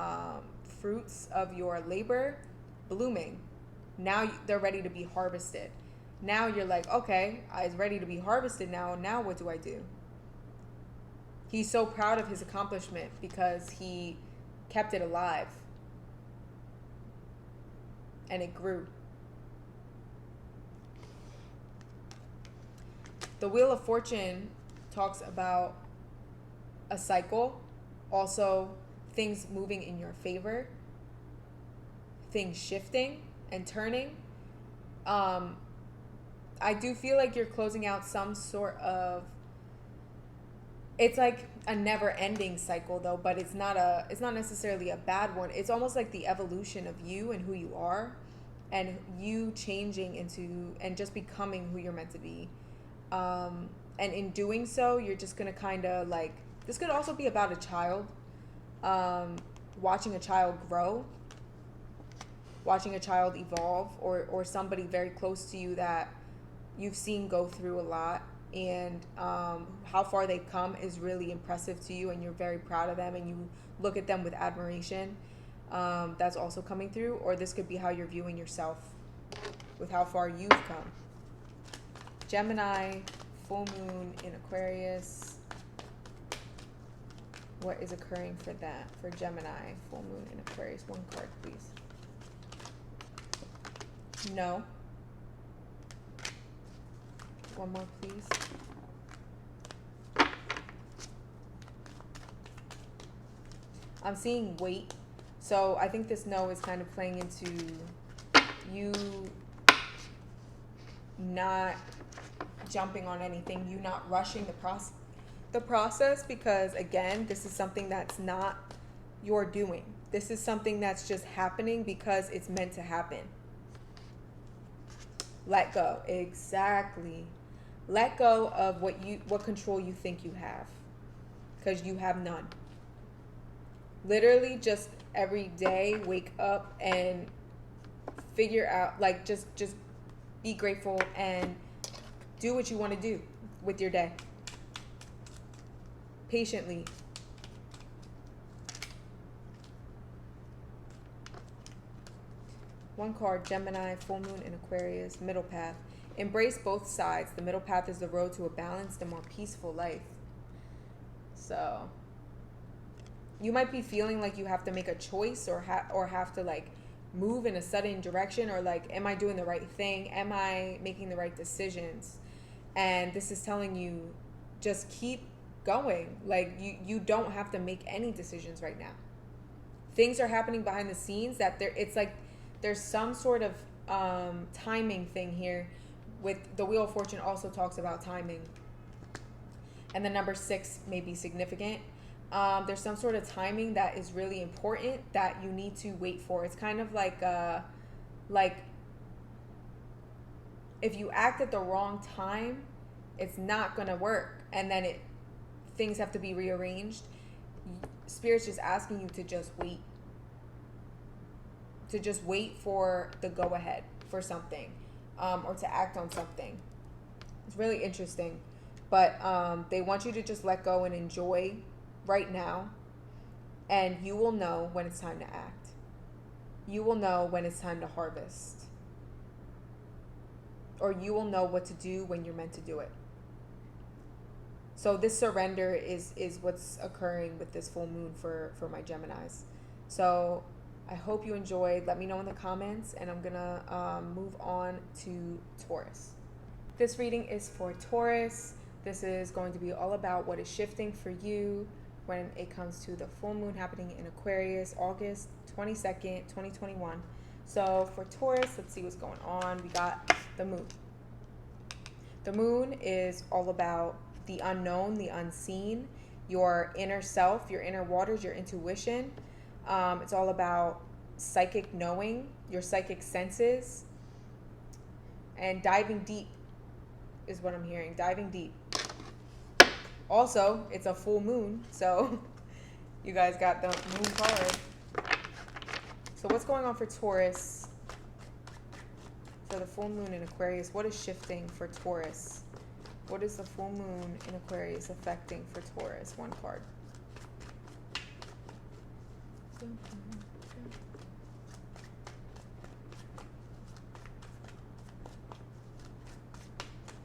fruits of your labor blooming. Now they're ready to be harvested. Now you're like, okay, it's ready to be harvested now. Now what do I do? He's so proud of his accomplishment because he kept it alive. And it grew. The Wheel of Fortune talks about a cycle. Also, things moving in your favor. Things shifting and turning. I do feel like you're closing out some sort of, it's like a never-ending cycle though, but it's not necessarily a bad one. It's almost like the evolution of you and who you are, and you changing into and just becoming who you're meant to be. And in doing so, you're just gonna kind of like, this could also be about a child, watching a child grow, watching a child evolve, or somebody very close to you that you've seen go through a lot, and how far they've come is really impressive to you, and you're very proud of them, and you look at them with admiration. That's also coming through. Or this could be how you're viewing yourself with how far you've come. Gemini, full moon in Aquarius. What is occurring for that? For Gemini, full moon in Aquarius. One card, please. No. One more, please. I'm seeing weight. So I think this no is kind of playing into you not jumping on anything, you not rushing the process, because again, this is something that's not your doing. This is something that's just happening because it's meant to happen. Let go. Exactly. Let go of what control you think you have, because you have none. Literally just every day wake up and figure out, like, just be grateful and do what you want to do with your day. Patiently. One card, Gemini, full moon in Aquarius, middle path. Embrace both sides. The middle path is the road to a balanced and more peaceful life. So you might be feeling like you have to make a choice, or have to like move in a sudden direction, or like, am I doing the right thing? Am I making the right decisions? And this is telling you, just keep going. Like you don't have to make any decisions right now. Things are happening behind the scenes that it's like there's some sort of timing thing here. With the Wheel of Fortune also talks about timing, and the number 6 may be significant. There's some sort of timing that is really important that you need to wait for. It's kind of like if you act at the wrong time, it's not gonna work, and then things have to be rearranged. Spirit's just asking you to just wait. To just wait for the go ahead for something, or to act on something. It's really interesting, but they want you to just let go and enjoy right now, and you will know when it's time to act. You will know when it's time to harvest, or you will know what to do when you're meant to do it. So this surrender is what's occurring with this full moon for my Geminis. So I hope you enjoyed. Let me know in the comments, and I'm gonna move on to Taurus. This reading is for Taurus. This is going to be all about what is shifting for you when it comes to the full moon happening in Aquarius, August 22nd, 2021. So for Taurus, let's see what's going on. We got the moon. The moon is all about the unknown, the unseen, your inner self, your inner waters, your intuition. It's all about psychic knowing, your psychic senses, and diving deep is what I'm hearing. Diving deep. Also, it's a full moon, so you guys got the moon card. So what's going on for Taurus for the full moon in Aquarius? What is shifting for Taurus? What is the full moon in Aquarius affecting for Taurus? One card.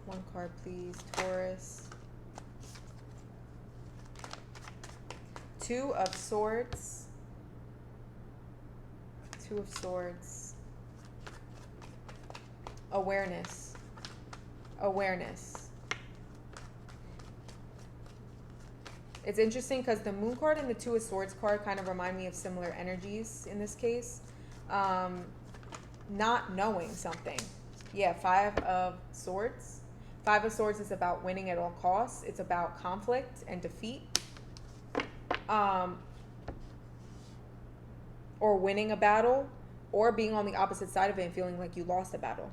One card, please. Taurus. Two of Swords. Two of Swords. Awareness. Awareness. It's interesting because the Moon card and the Two of Swords card kind of remind me of similar energies in this case. Not knowing something. Yeah, Five of Swords. Five of Swords is about winning at all costs. It's about conflict and defeat. Or winning a battle, or being on the opposite side of it and feeling like you lost a battle.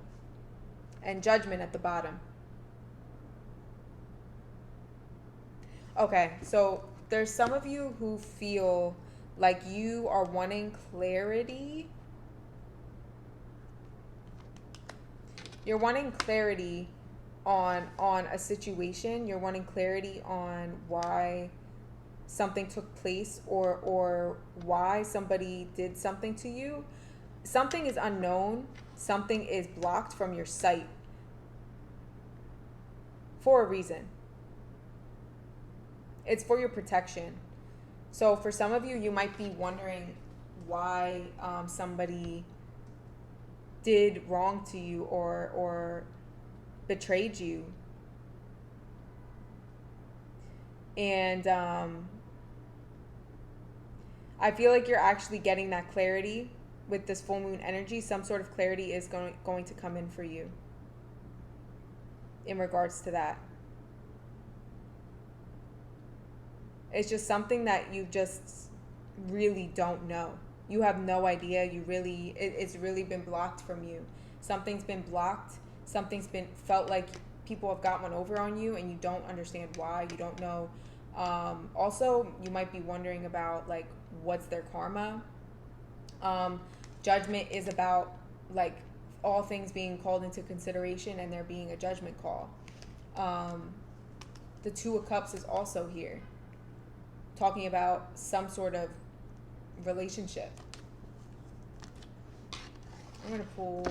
And Judgment at the bottom. Okay, so there's some of you who feel like you are wanting clarity. You're wanting clarity on a situation. You're wanting clarity on why something took place or why somebody did something to you. Something is unknown. Something is blocked from your sight for a reason. It's for your protection. So for some of you, you might be wondering why somebody did wrong to you or betrayed you. And I feel like you're actually getting that clarity with this full moon energy. Some sort of clarity is going to come in for you in regards to that. It's just something that you just really don't know. You have no idea. It's really been blocked from you. Something's been blocked. Something's been felt like people have got one over on you, and you don't understand why. You don't know. Also, you might be wondering about like what's their karma. Judgment is about like all things being called into consideration and there being a judgment call. The Two of Cups is also here, talking about some sort of relationship. I'm going to pull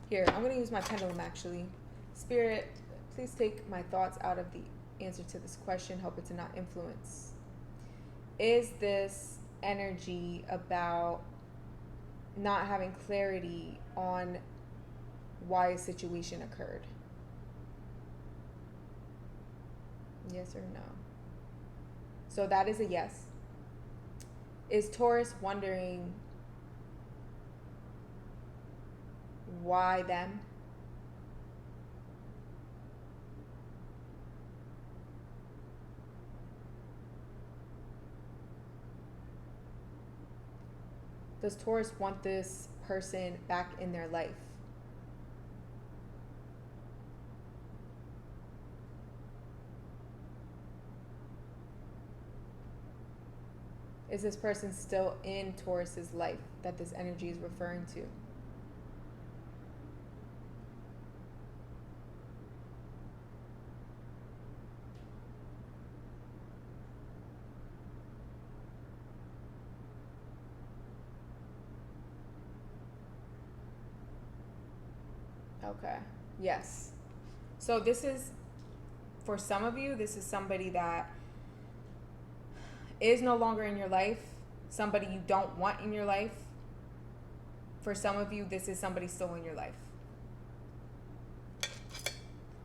here. I'm going to use my pendulum actually. Spirit, please take my thoughts out of the answer to this question. Help it to not influence. Is this energy about not having clarity on why a situation occurred? Yes or no? So that is a yes. Is Taurus wondering why them? Does Taurus want this person back in their life? Is this person still in Taurus's life that this energy is referring to? Okay. Yes. So this is, for some of you, this is somebody that is no longer in your life, somebody you don't want in your life. For some of you, this is somebody still in your life.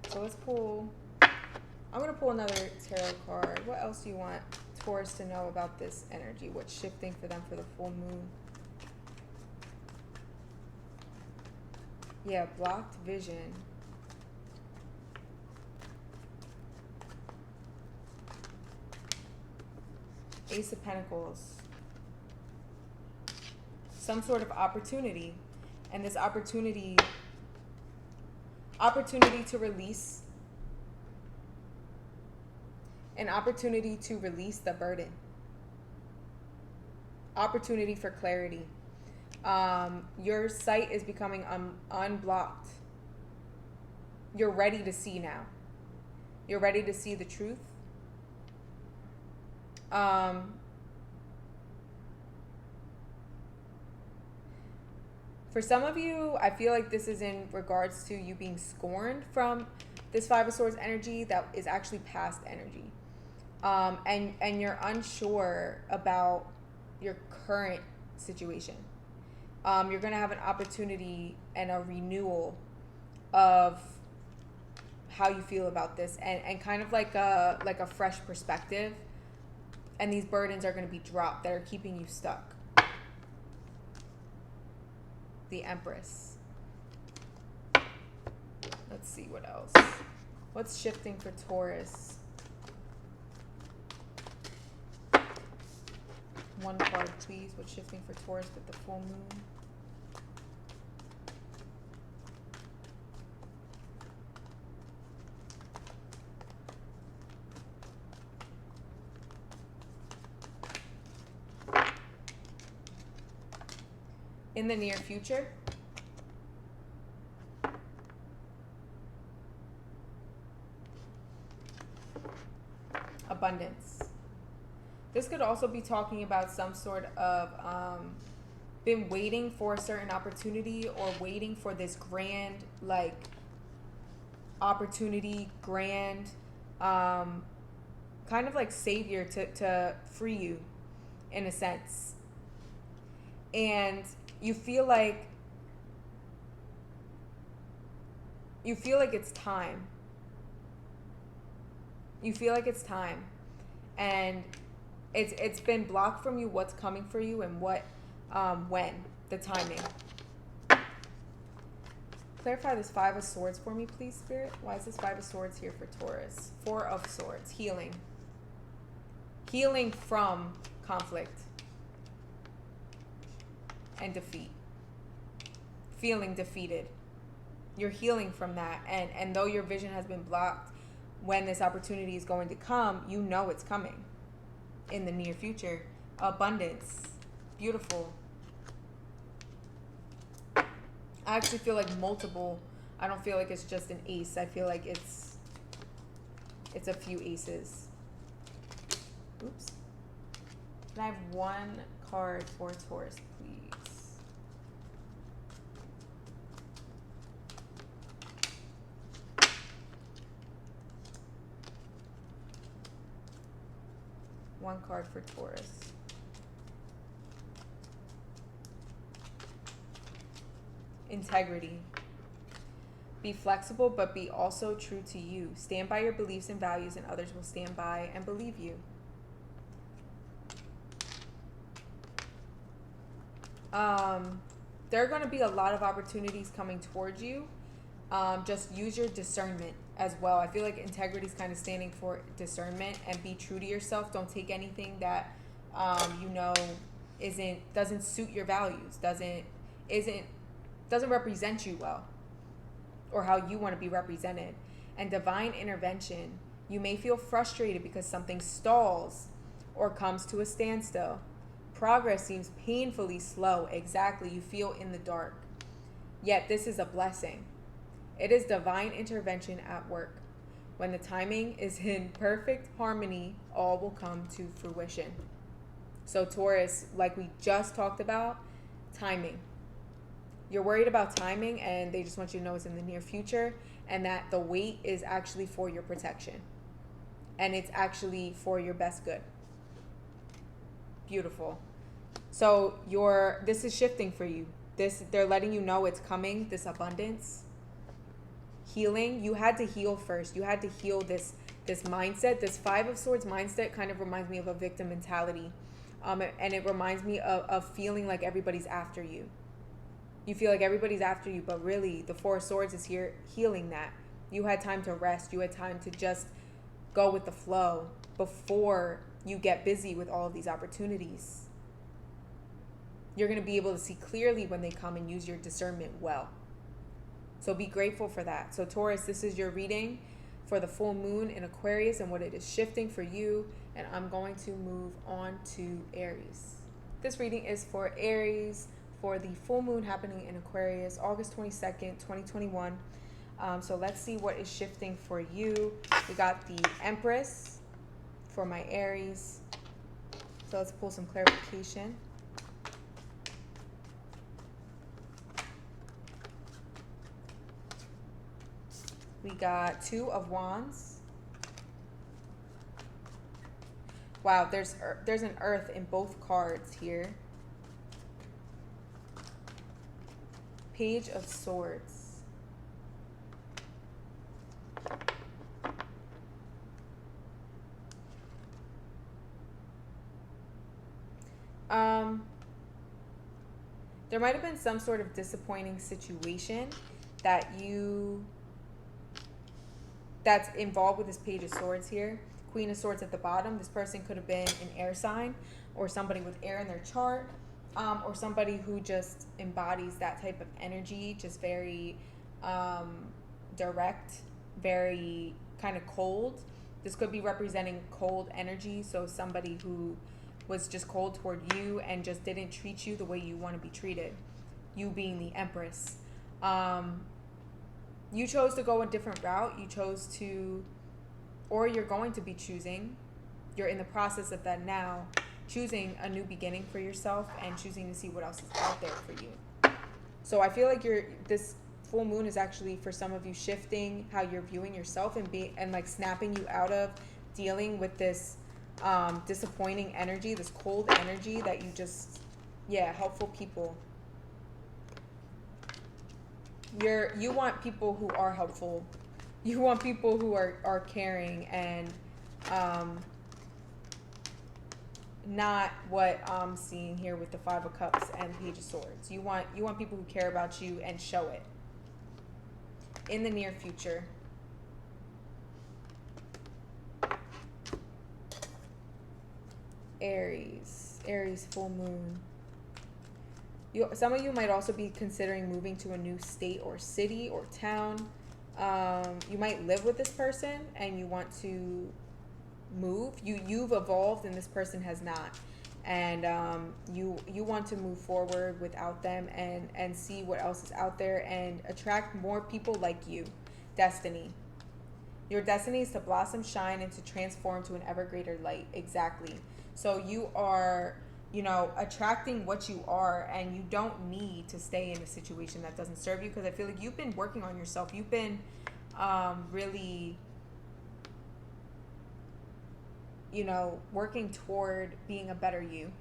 So let's pull, I'm going to pull another tarot card. What else do you want Taurus to know about this energy? What's shifting for them for the full moon? Yeah, blocked vision. Ace of Pentacles. Some sort of opportunity. And this opportunity to release. An opportunity to release the burden. Opportunity for clarity. Your sight is becoming unblocked. You're ready to see now. You're ready to see the truth. For some of you, I feel like this is in regards to you being scorned from this Five of Swords energy that is actually past energy. And you're unsure about your current situation. You're going to have an opportunity and a renewal of how you feel about this, and kind of like a fresh perspective. And these burdens are going to be dropped that are keeping you stuck. The Empress. Let's see what else. What's shifting for Taurus? One card, please. What's shifting for Taurus with the full moon? In the near future. Abundance. This could also be talking about some sort of been waiting for a certain opportunity, or waiting for this grand opportunity, grand kind of like savior to free you in a sense. And you feel like it's time. You feel like it's time. And it's been blocked from you what's coming for you and when, the timing. Clarify this Five of Swords for me, please, Spirit. Why is this Five of Swords here for Taurus? Four of Swords, healing. Healing from conflict and defeat. Feeling defeated. You're healing from that. And though your vision has been blocked, when this opportunity is going to come, you know it's coming in the near future. Abundance. Beautiful. I actually feel like multiple. I don't feel like it's just an ace. I feel like it's a few aces. Oops. Can I have one card for Taurus, please? One card for Taurus. Integrity. Be flexible, but be also true to you. Stand by your beliefs and values, and others will stand by and believe you. There are going to be a lot of opportunities coming towards you. Just use your discernment as well. I feel like integrity is kind of standing for discernment, and be true to yourself. Don't take anything that doesn't suit your values, doesn't represent you well, or how you want to be represented. And divine intervention. You may feel frustrated because something stalls or comes to a standstill. Progress seems painfully slow. Exactly. You feel in the dark. Yet this is a blessing. It is divine intervention at work. When the timing is in perfect harmony, all will come to fruition. So Taurus, like we just talked about, timing. You're worried about timing, and they just want you to know it's in the near future, and that the wait is actually for your protection. And it's actually for your best good. Beautiful. So this is shifting for you. They're letting you know it's coming, this abundance. Healing. You had to heal first. You had to heal this mindset. This Five of Swords mindset kind of reminds me of a victim mentality. And it reminds me of feeling like everybody's after you. You feel like everybody's after you, but really the Four of Swords is here healing that. You had time to rest. You had time to just go with the flow before you get busy with all of these opportunities. You're going to be able to see clearly when they come and use your discernment well. So be grateful for that. So Taurus, this is your reading for the full moon in Aquarius and what it is shifting for you. And I'm going to move on to Aries. This reading is for Aries for the full moon happening in Aquarius, August 22nd, 2021. So let's see what is shifting for you. We got the Empress for my Aries. So let's pull some clarification. We got Two of Wands. Wow, there's an Earth in both cards here. Page of Swords. There might have been some sort of disappointing situation that's involved with this Page of Swords here. Queen of Swords at the bottom. This person could have been an air sign or somebody with air in their chart, or somebody who just embodies that type of energy, just very direct, very kind of cold. This could be representing cold energy, so somebody who was just cold toward you and just didn't treat you the way you want to be treated, you being the Empress. You chose to go a different route. You chose to, or you're going to be choosing, you're in the process of that now, choosing a new beginning for yourself and choosing to see what else is out there for you. So I feel like this full moon is actually for some of you shifting how you're viewing yourself and like snapping you out of dealing with this disappointing energy, this cold energy that you just, helpful people. You want people who are helpful. You want people who are caring and not what I'm seeing here with the Five of Cups and Page of Swords. You want people who care about you and show it in the near future. Aries full moon. Some of you might also be considering moving to a new state or city or town. You might live with this person and you want to move. You've evolved and this person has not. And you want to move forward without them and see what else is out there and attract more people like you. Destiny. Your destiny is to blossom, shine, and to transform to an ever greater light. Exactly. So you are, attracting what you are, and you don't need to stay in a situation that doesn't serve you, because I feel like you've been working on yourself. You've been really, working toward being a better you.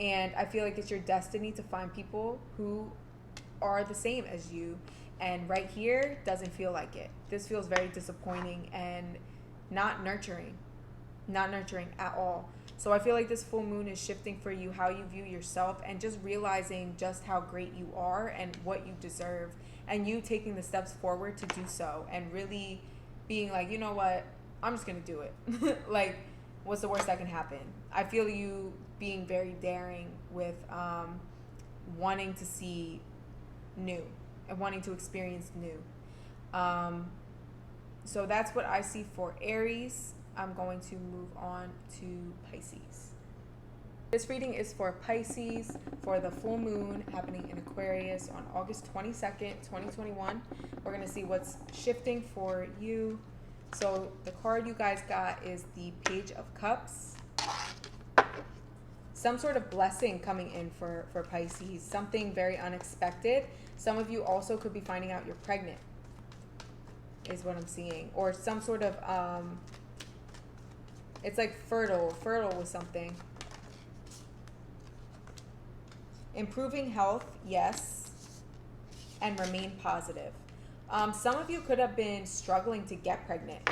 And I feel like it's your destiny to find people who are the same as you. And right here doesn't feel like it. This feels very disappointing and not nurturing at all. So I feel like this full moon is shifting for you how you view yourself and just realizing just how great you are and what you deserve, and you taking the steps forward to do so and really being like, you know what, I'm just going to do it. Like, what's the worst that can happen? I feel you being very daring with wanting to see new and wanting to experience new. So that's what I see for Aries. I'm going to move on to Pisces. This reading is for Pisces for the full moon happening in Aquarius on August 22nd, 2021. We're going to see what's shifting for you. So the card you guys got is the Page of Cups. Some sort of blessing coming in for Pisces. Something very unexpected. Some of you also could be finding out you're pregnant, is what I'm seeing. Or some sort of... it's like fertile with something. Improving health, yes, and remain positive. Some of you could have been struggling to get pregnant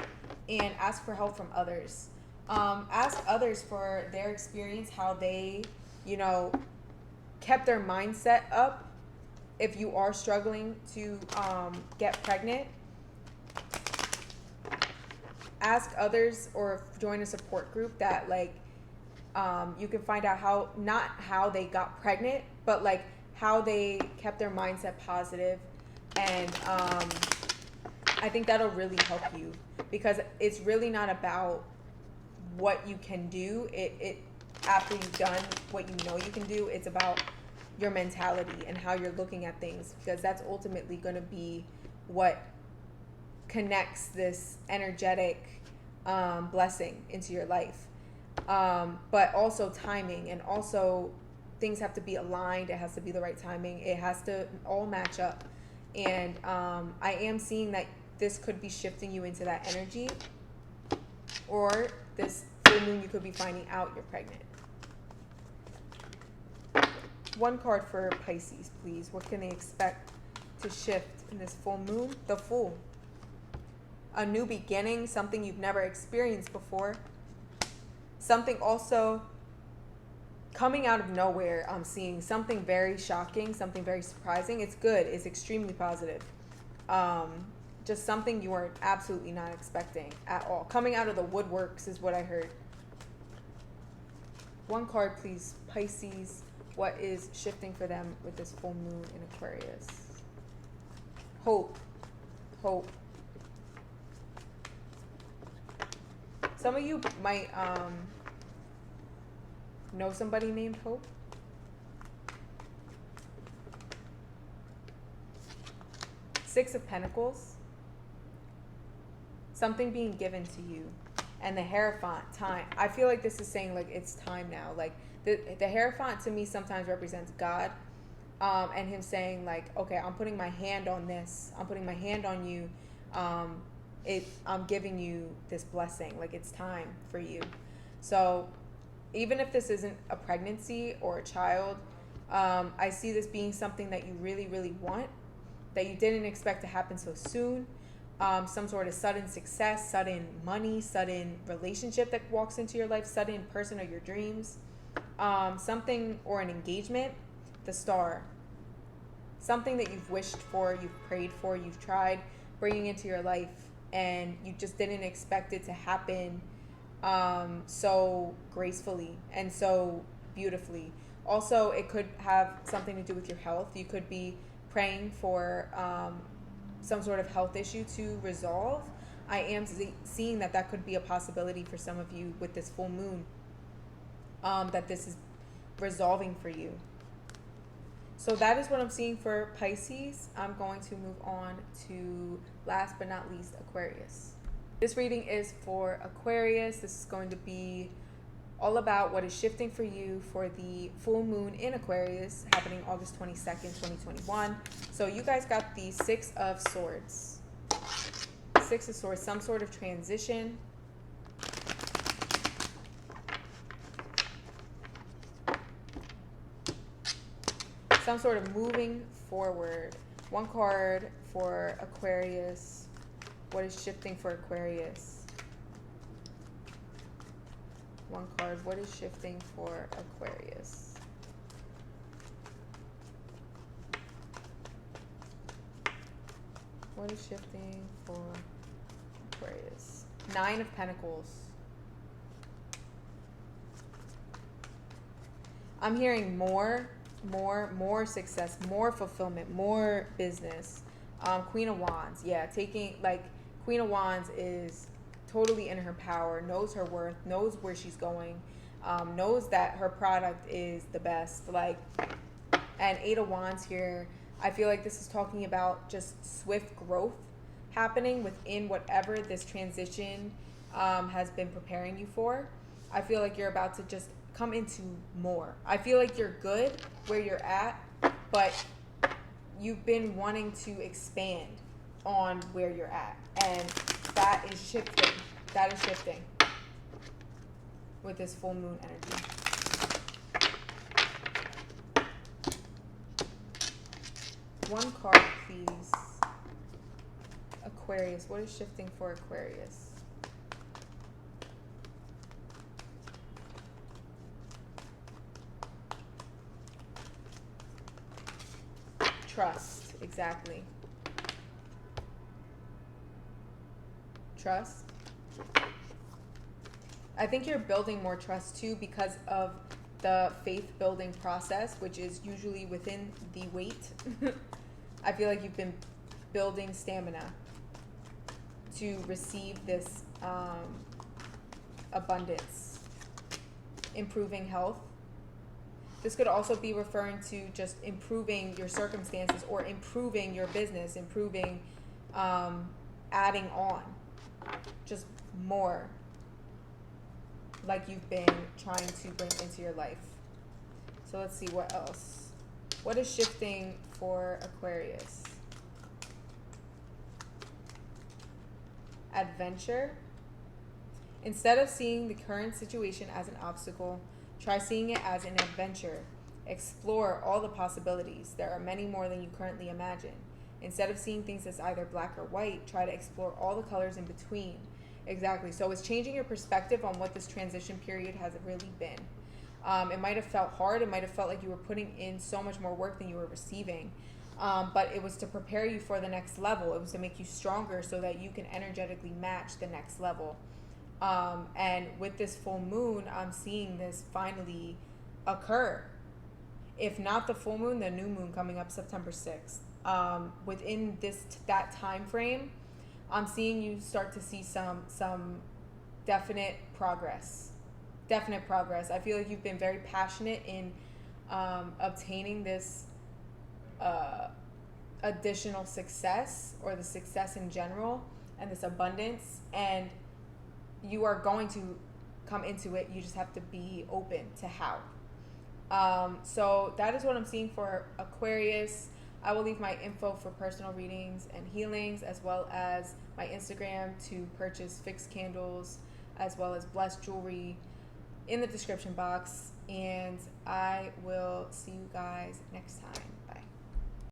and ask for help from others. Ask others for their experience, how they, kept their mindset up if you are struggling to get pregnant, ask others or join a support group that like you can find out how, not how they got pregnant, but like how they kept their mindset positive. And I think that'll really help you, because it's really not about what you can do. It after you've done what you know you can do, it's about your mentality and how you're looking at things, because that's ultimately going to be what connects this energetic blessing into your life. But also timing, and also things have to be aligned. It has to be the right timing. It has to all match up. And I am seeing that this could be shifting you into that energy, or this full moon you could be finding out you're pregnant. One card for Pisces, please. What can they expect to shift in this full moon? The Fool. A new beginning, something you've never experienced before. Something also coming out of nowhere. I'm seeing something very shocking, something very surprising. It's good. It's extremely positive. Just something you are absolutely not expecting at all. Coming out of the woodworks is what I heard. One card, please, Pisces. What is shifting for them with this full moon in Aquarius? Hope. Hope. Some of you might know somebody named Hope. Six of Pentacles. Something being given to you. And the Hierophant, time. I feel like this is saying like it's time now. Like the Hierophant to me sometimes represents God. And him saying like, okay, I'm putting my hand on this. I'm putting my hand on you. I'm giving you this blessing. Like it's time for you. So even if this isn't a pregnancy or a child, I see this being something that you really, really want, that you didn't expect to happen so soon. Some sort of sudden success, sudden money, sudden relationship that walks into your life, sudden person of your dreams, something, or an engagement, the Star. Something that you've wished for, you've prayed for, you've tried bringing into your life, and you just didn't expect it to happen so gracefully and so beautifully. Also, it could have something to do with your health. You could be praying for some sort of health issue to resolve. I am seeing that could be a possibility for some of you with this full moon, that this is resolving for you. So that is what I'm seeing for Pisces. I'm going to move on to, last but not least, Aquarius. This reading is for Aquarius. This is going to be all about what is shifting for you for the full moon in Aquarius, happening August 22nd, 2021. So you guys got the Six of Swords. Six of Swords, some sort of transition. Some sort of moving forward. One card for Aquarius. What is shifting for Aquarius? One card. What is shifting for Aquarius? What is shifting for Aquarius? Nine of Pentacles. I'm hearing more success, more fulfillment, more business. Queen of Wands. Yeah, Queen of Wands is totally in her power, knows her worth, knows where she's going, knows that her product is the best. And Eight of Wands here, I feel like this is talking about just swift growth happening within whatever this transition has been preparing you for. I feel like you're about to just come into more. I feel like you're good where you're at, but you've been wanting to expand on where you're at, and that is shifting. That is shifting with this full moon energy. One card, please. Aquarius. What is shifting for Aquarius? Trust, exactly. Trust. I think you're building more trust too because of the faith building process, which is usually within the wait. I feel like you've been building stamina to receive this abundance, improving health. This could also be referring to just improving your circumstances or improving your business, improving, adding on, just more, like you've been trying to bring into your life. So let's see what else. What is shifting for Aquarius? Adventure. Instead of seeing the current situation as an obstacle, try seeing it as an adventure. Explore all the possibilities. There are many more than you currently imagine. Instead of seeing things as either black or white, try to explore all the colors in between. Exactly. So it's changing your perspective on what this transition period has really been. It might have felt hard. It might have felt like you were putting in so much more work than you were receiving. But it was to prepare you for the next level. It was to make you stronger so that you can energetically match the next level. And with this full moon, I'm seeing this finally occur. If not the full moon, the new moon coming up September 6th. Within that time frame, I'm seeing you start to see some definite progress. Definite progress. I feel like you've been very passionate in obtaining this additional success, or the success in general, and this abundance, and you are going to come into it. You just have to be open to how. So that is what I'm seeing for Aquarius. I will leave my info for personal readings and healings, as well as my Instagram to purchase fixed candles, as well as blessed jewelry, in the description box. And I will see you guys next time. Bye.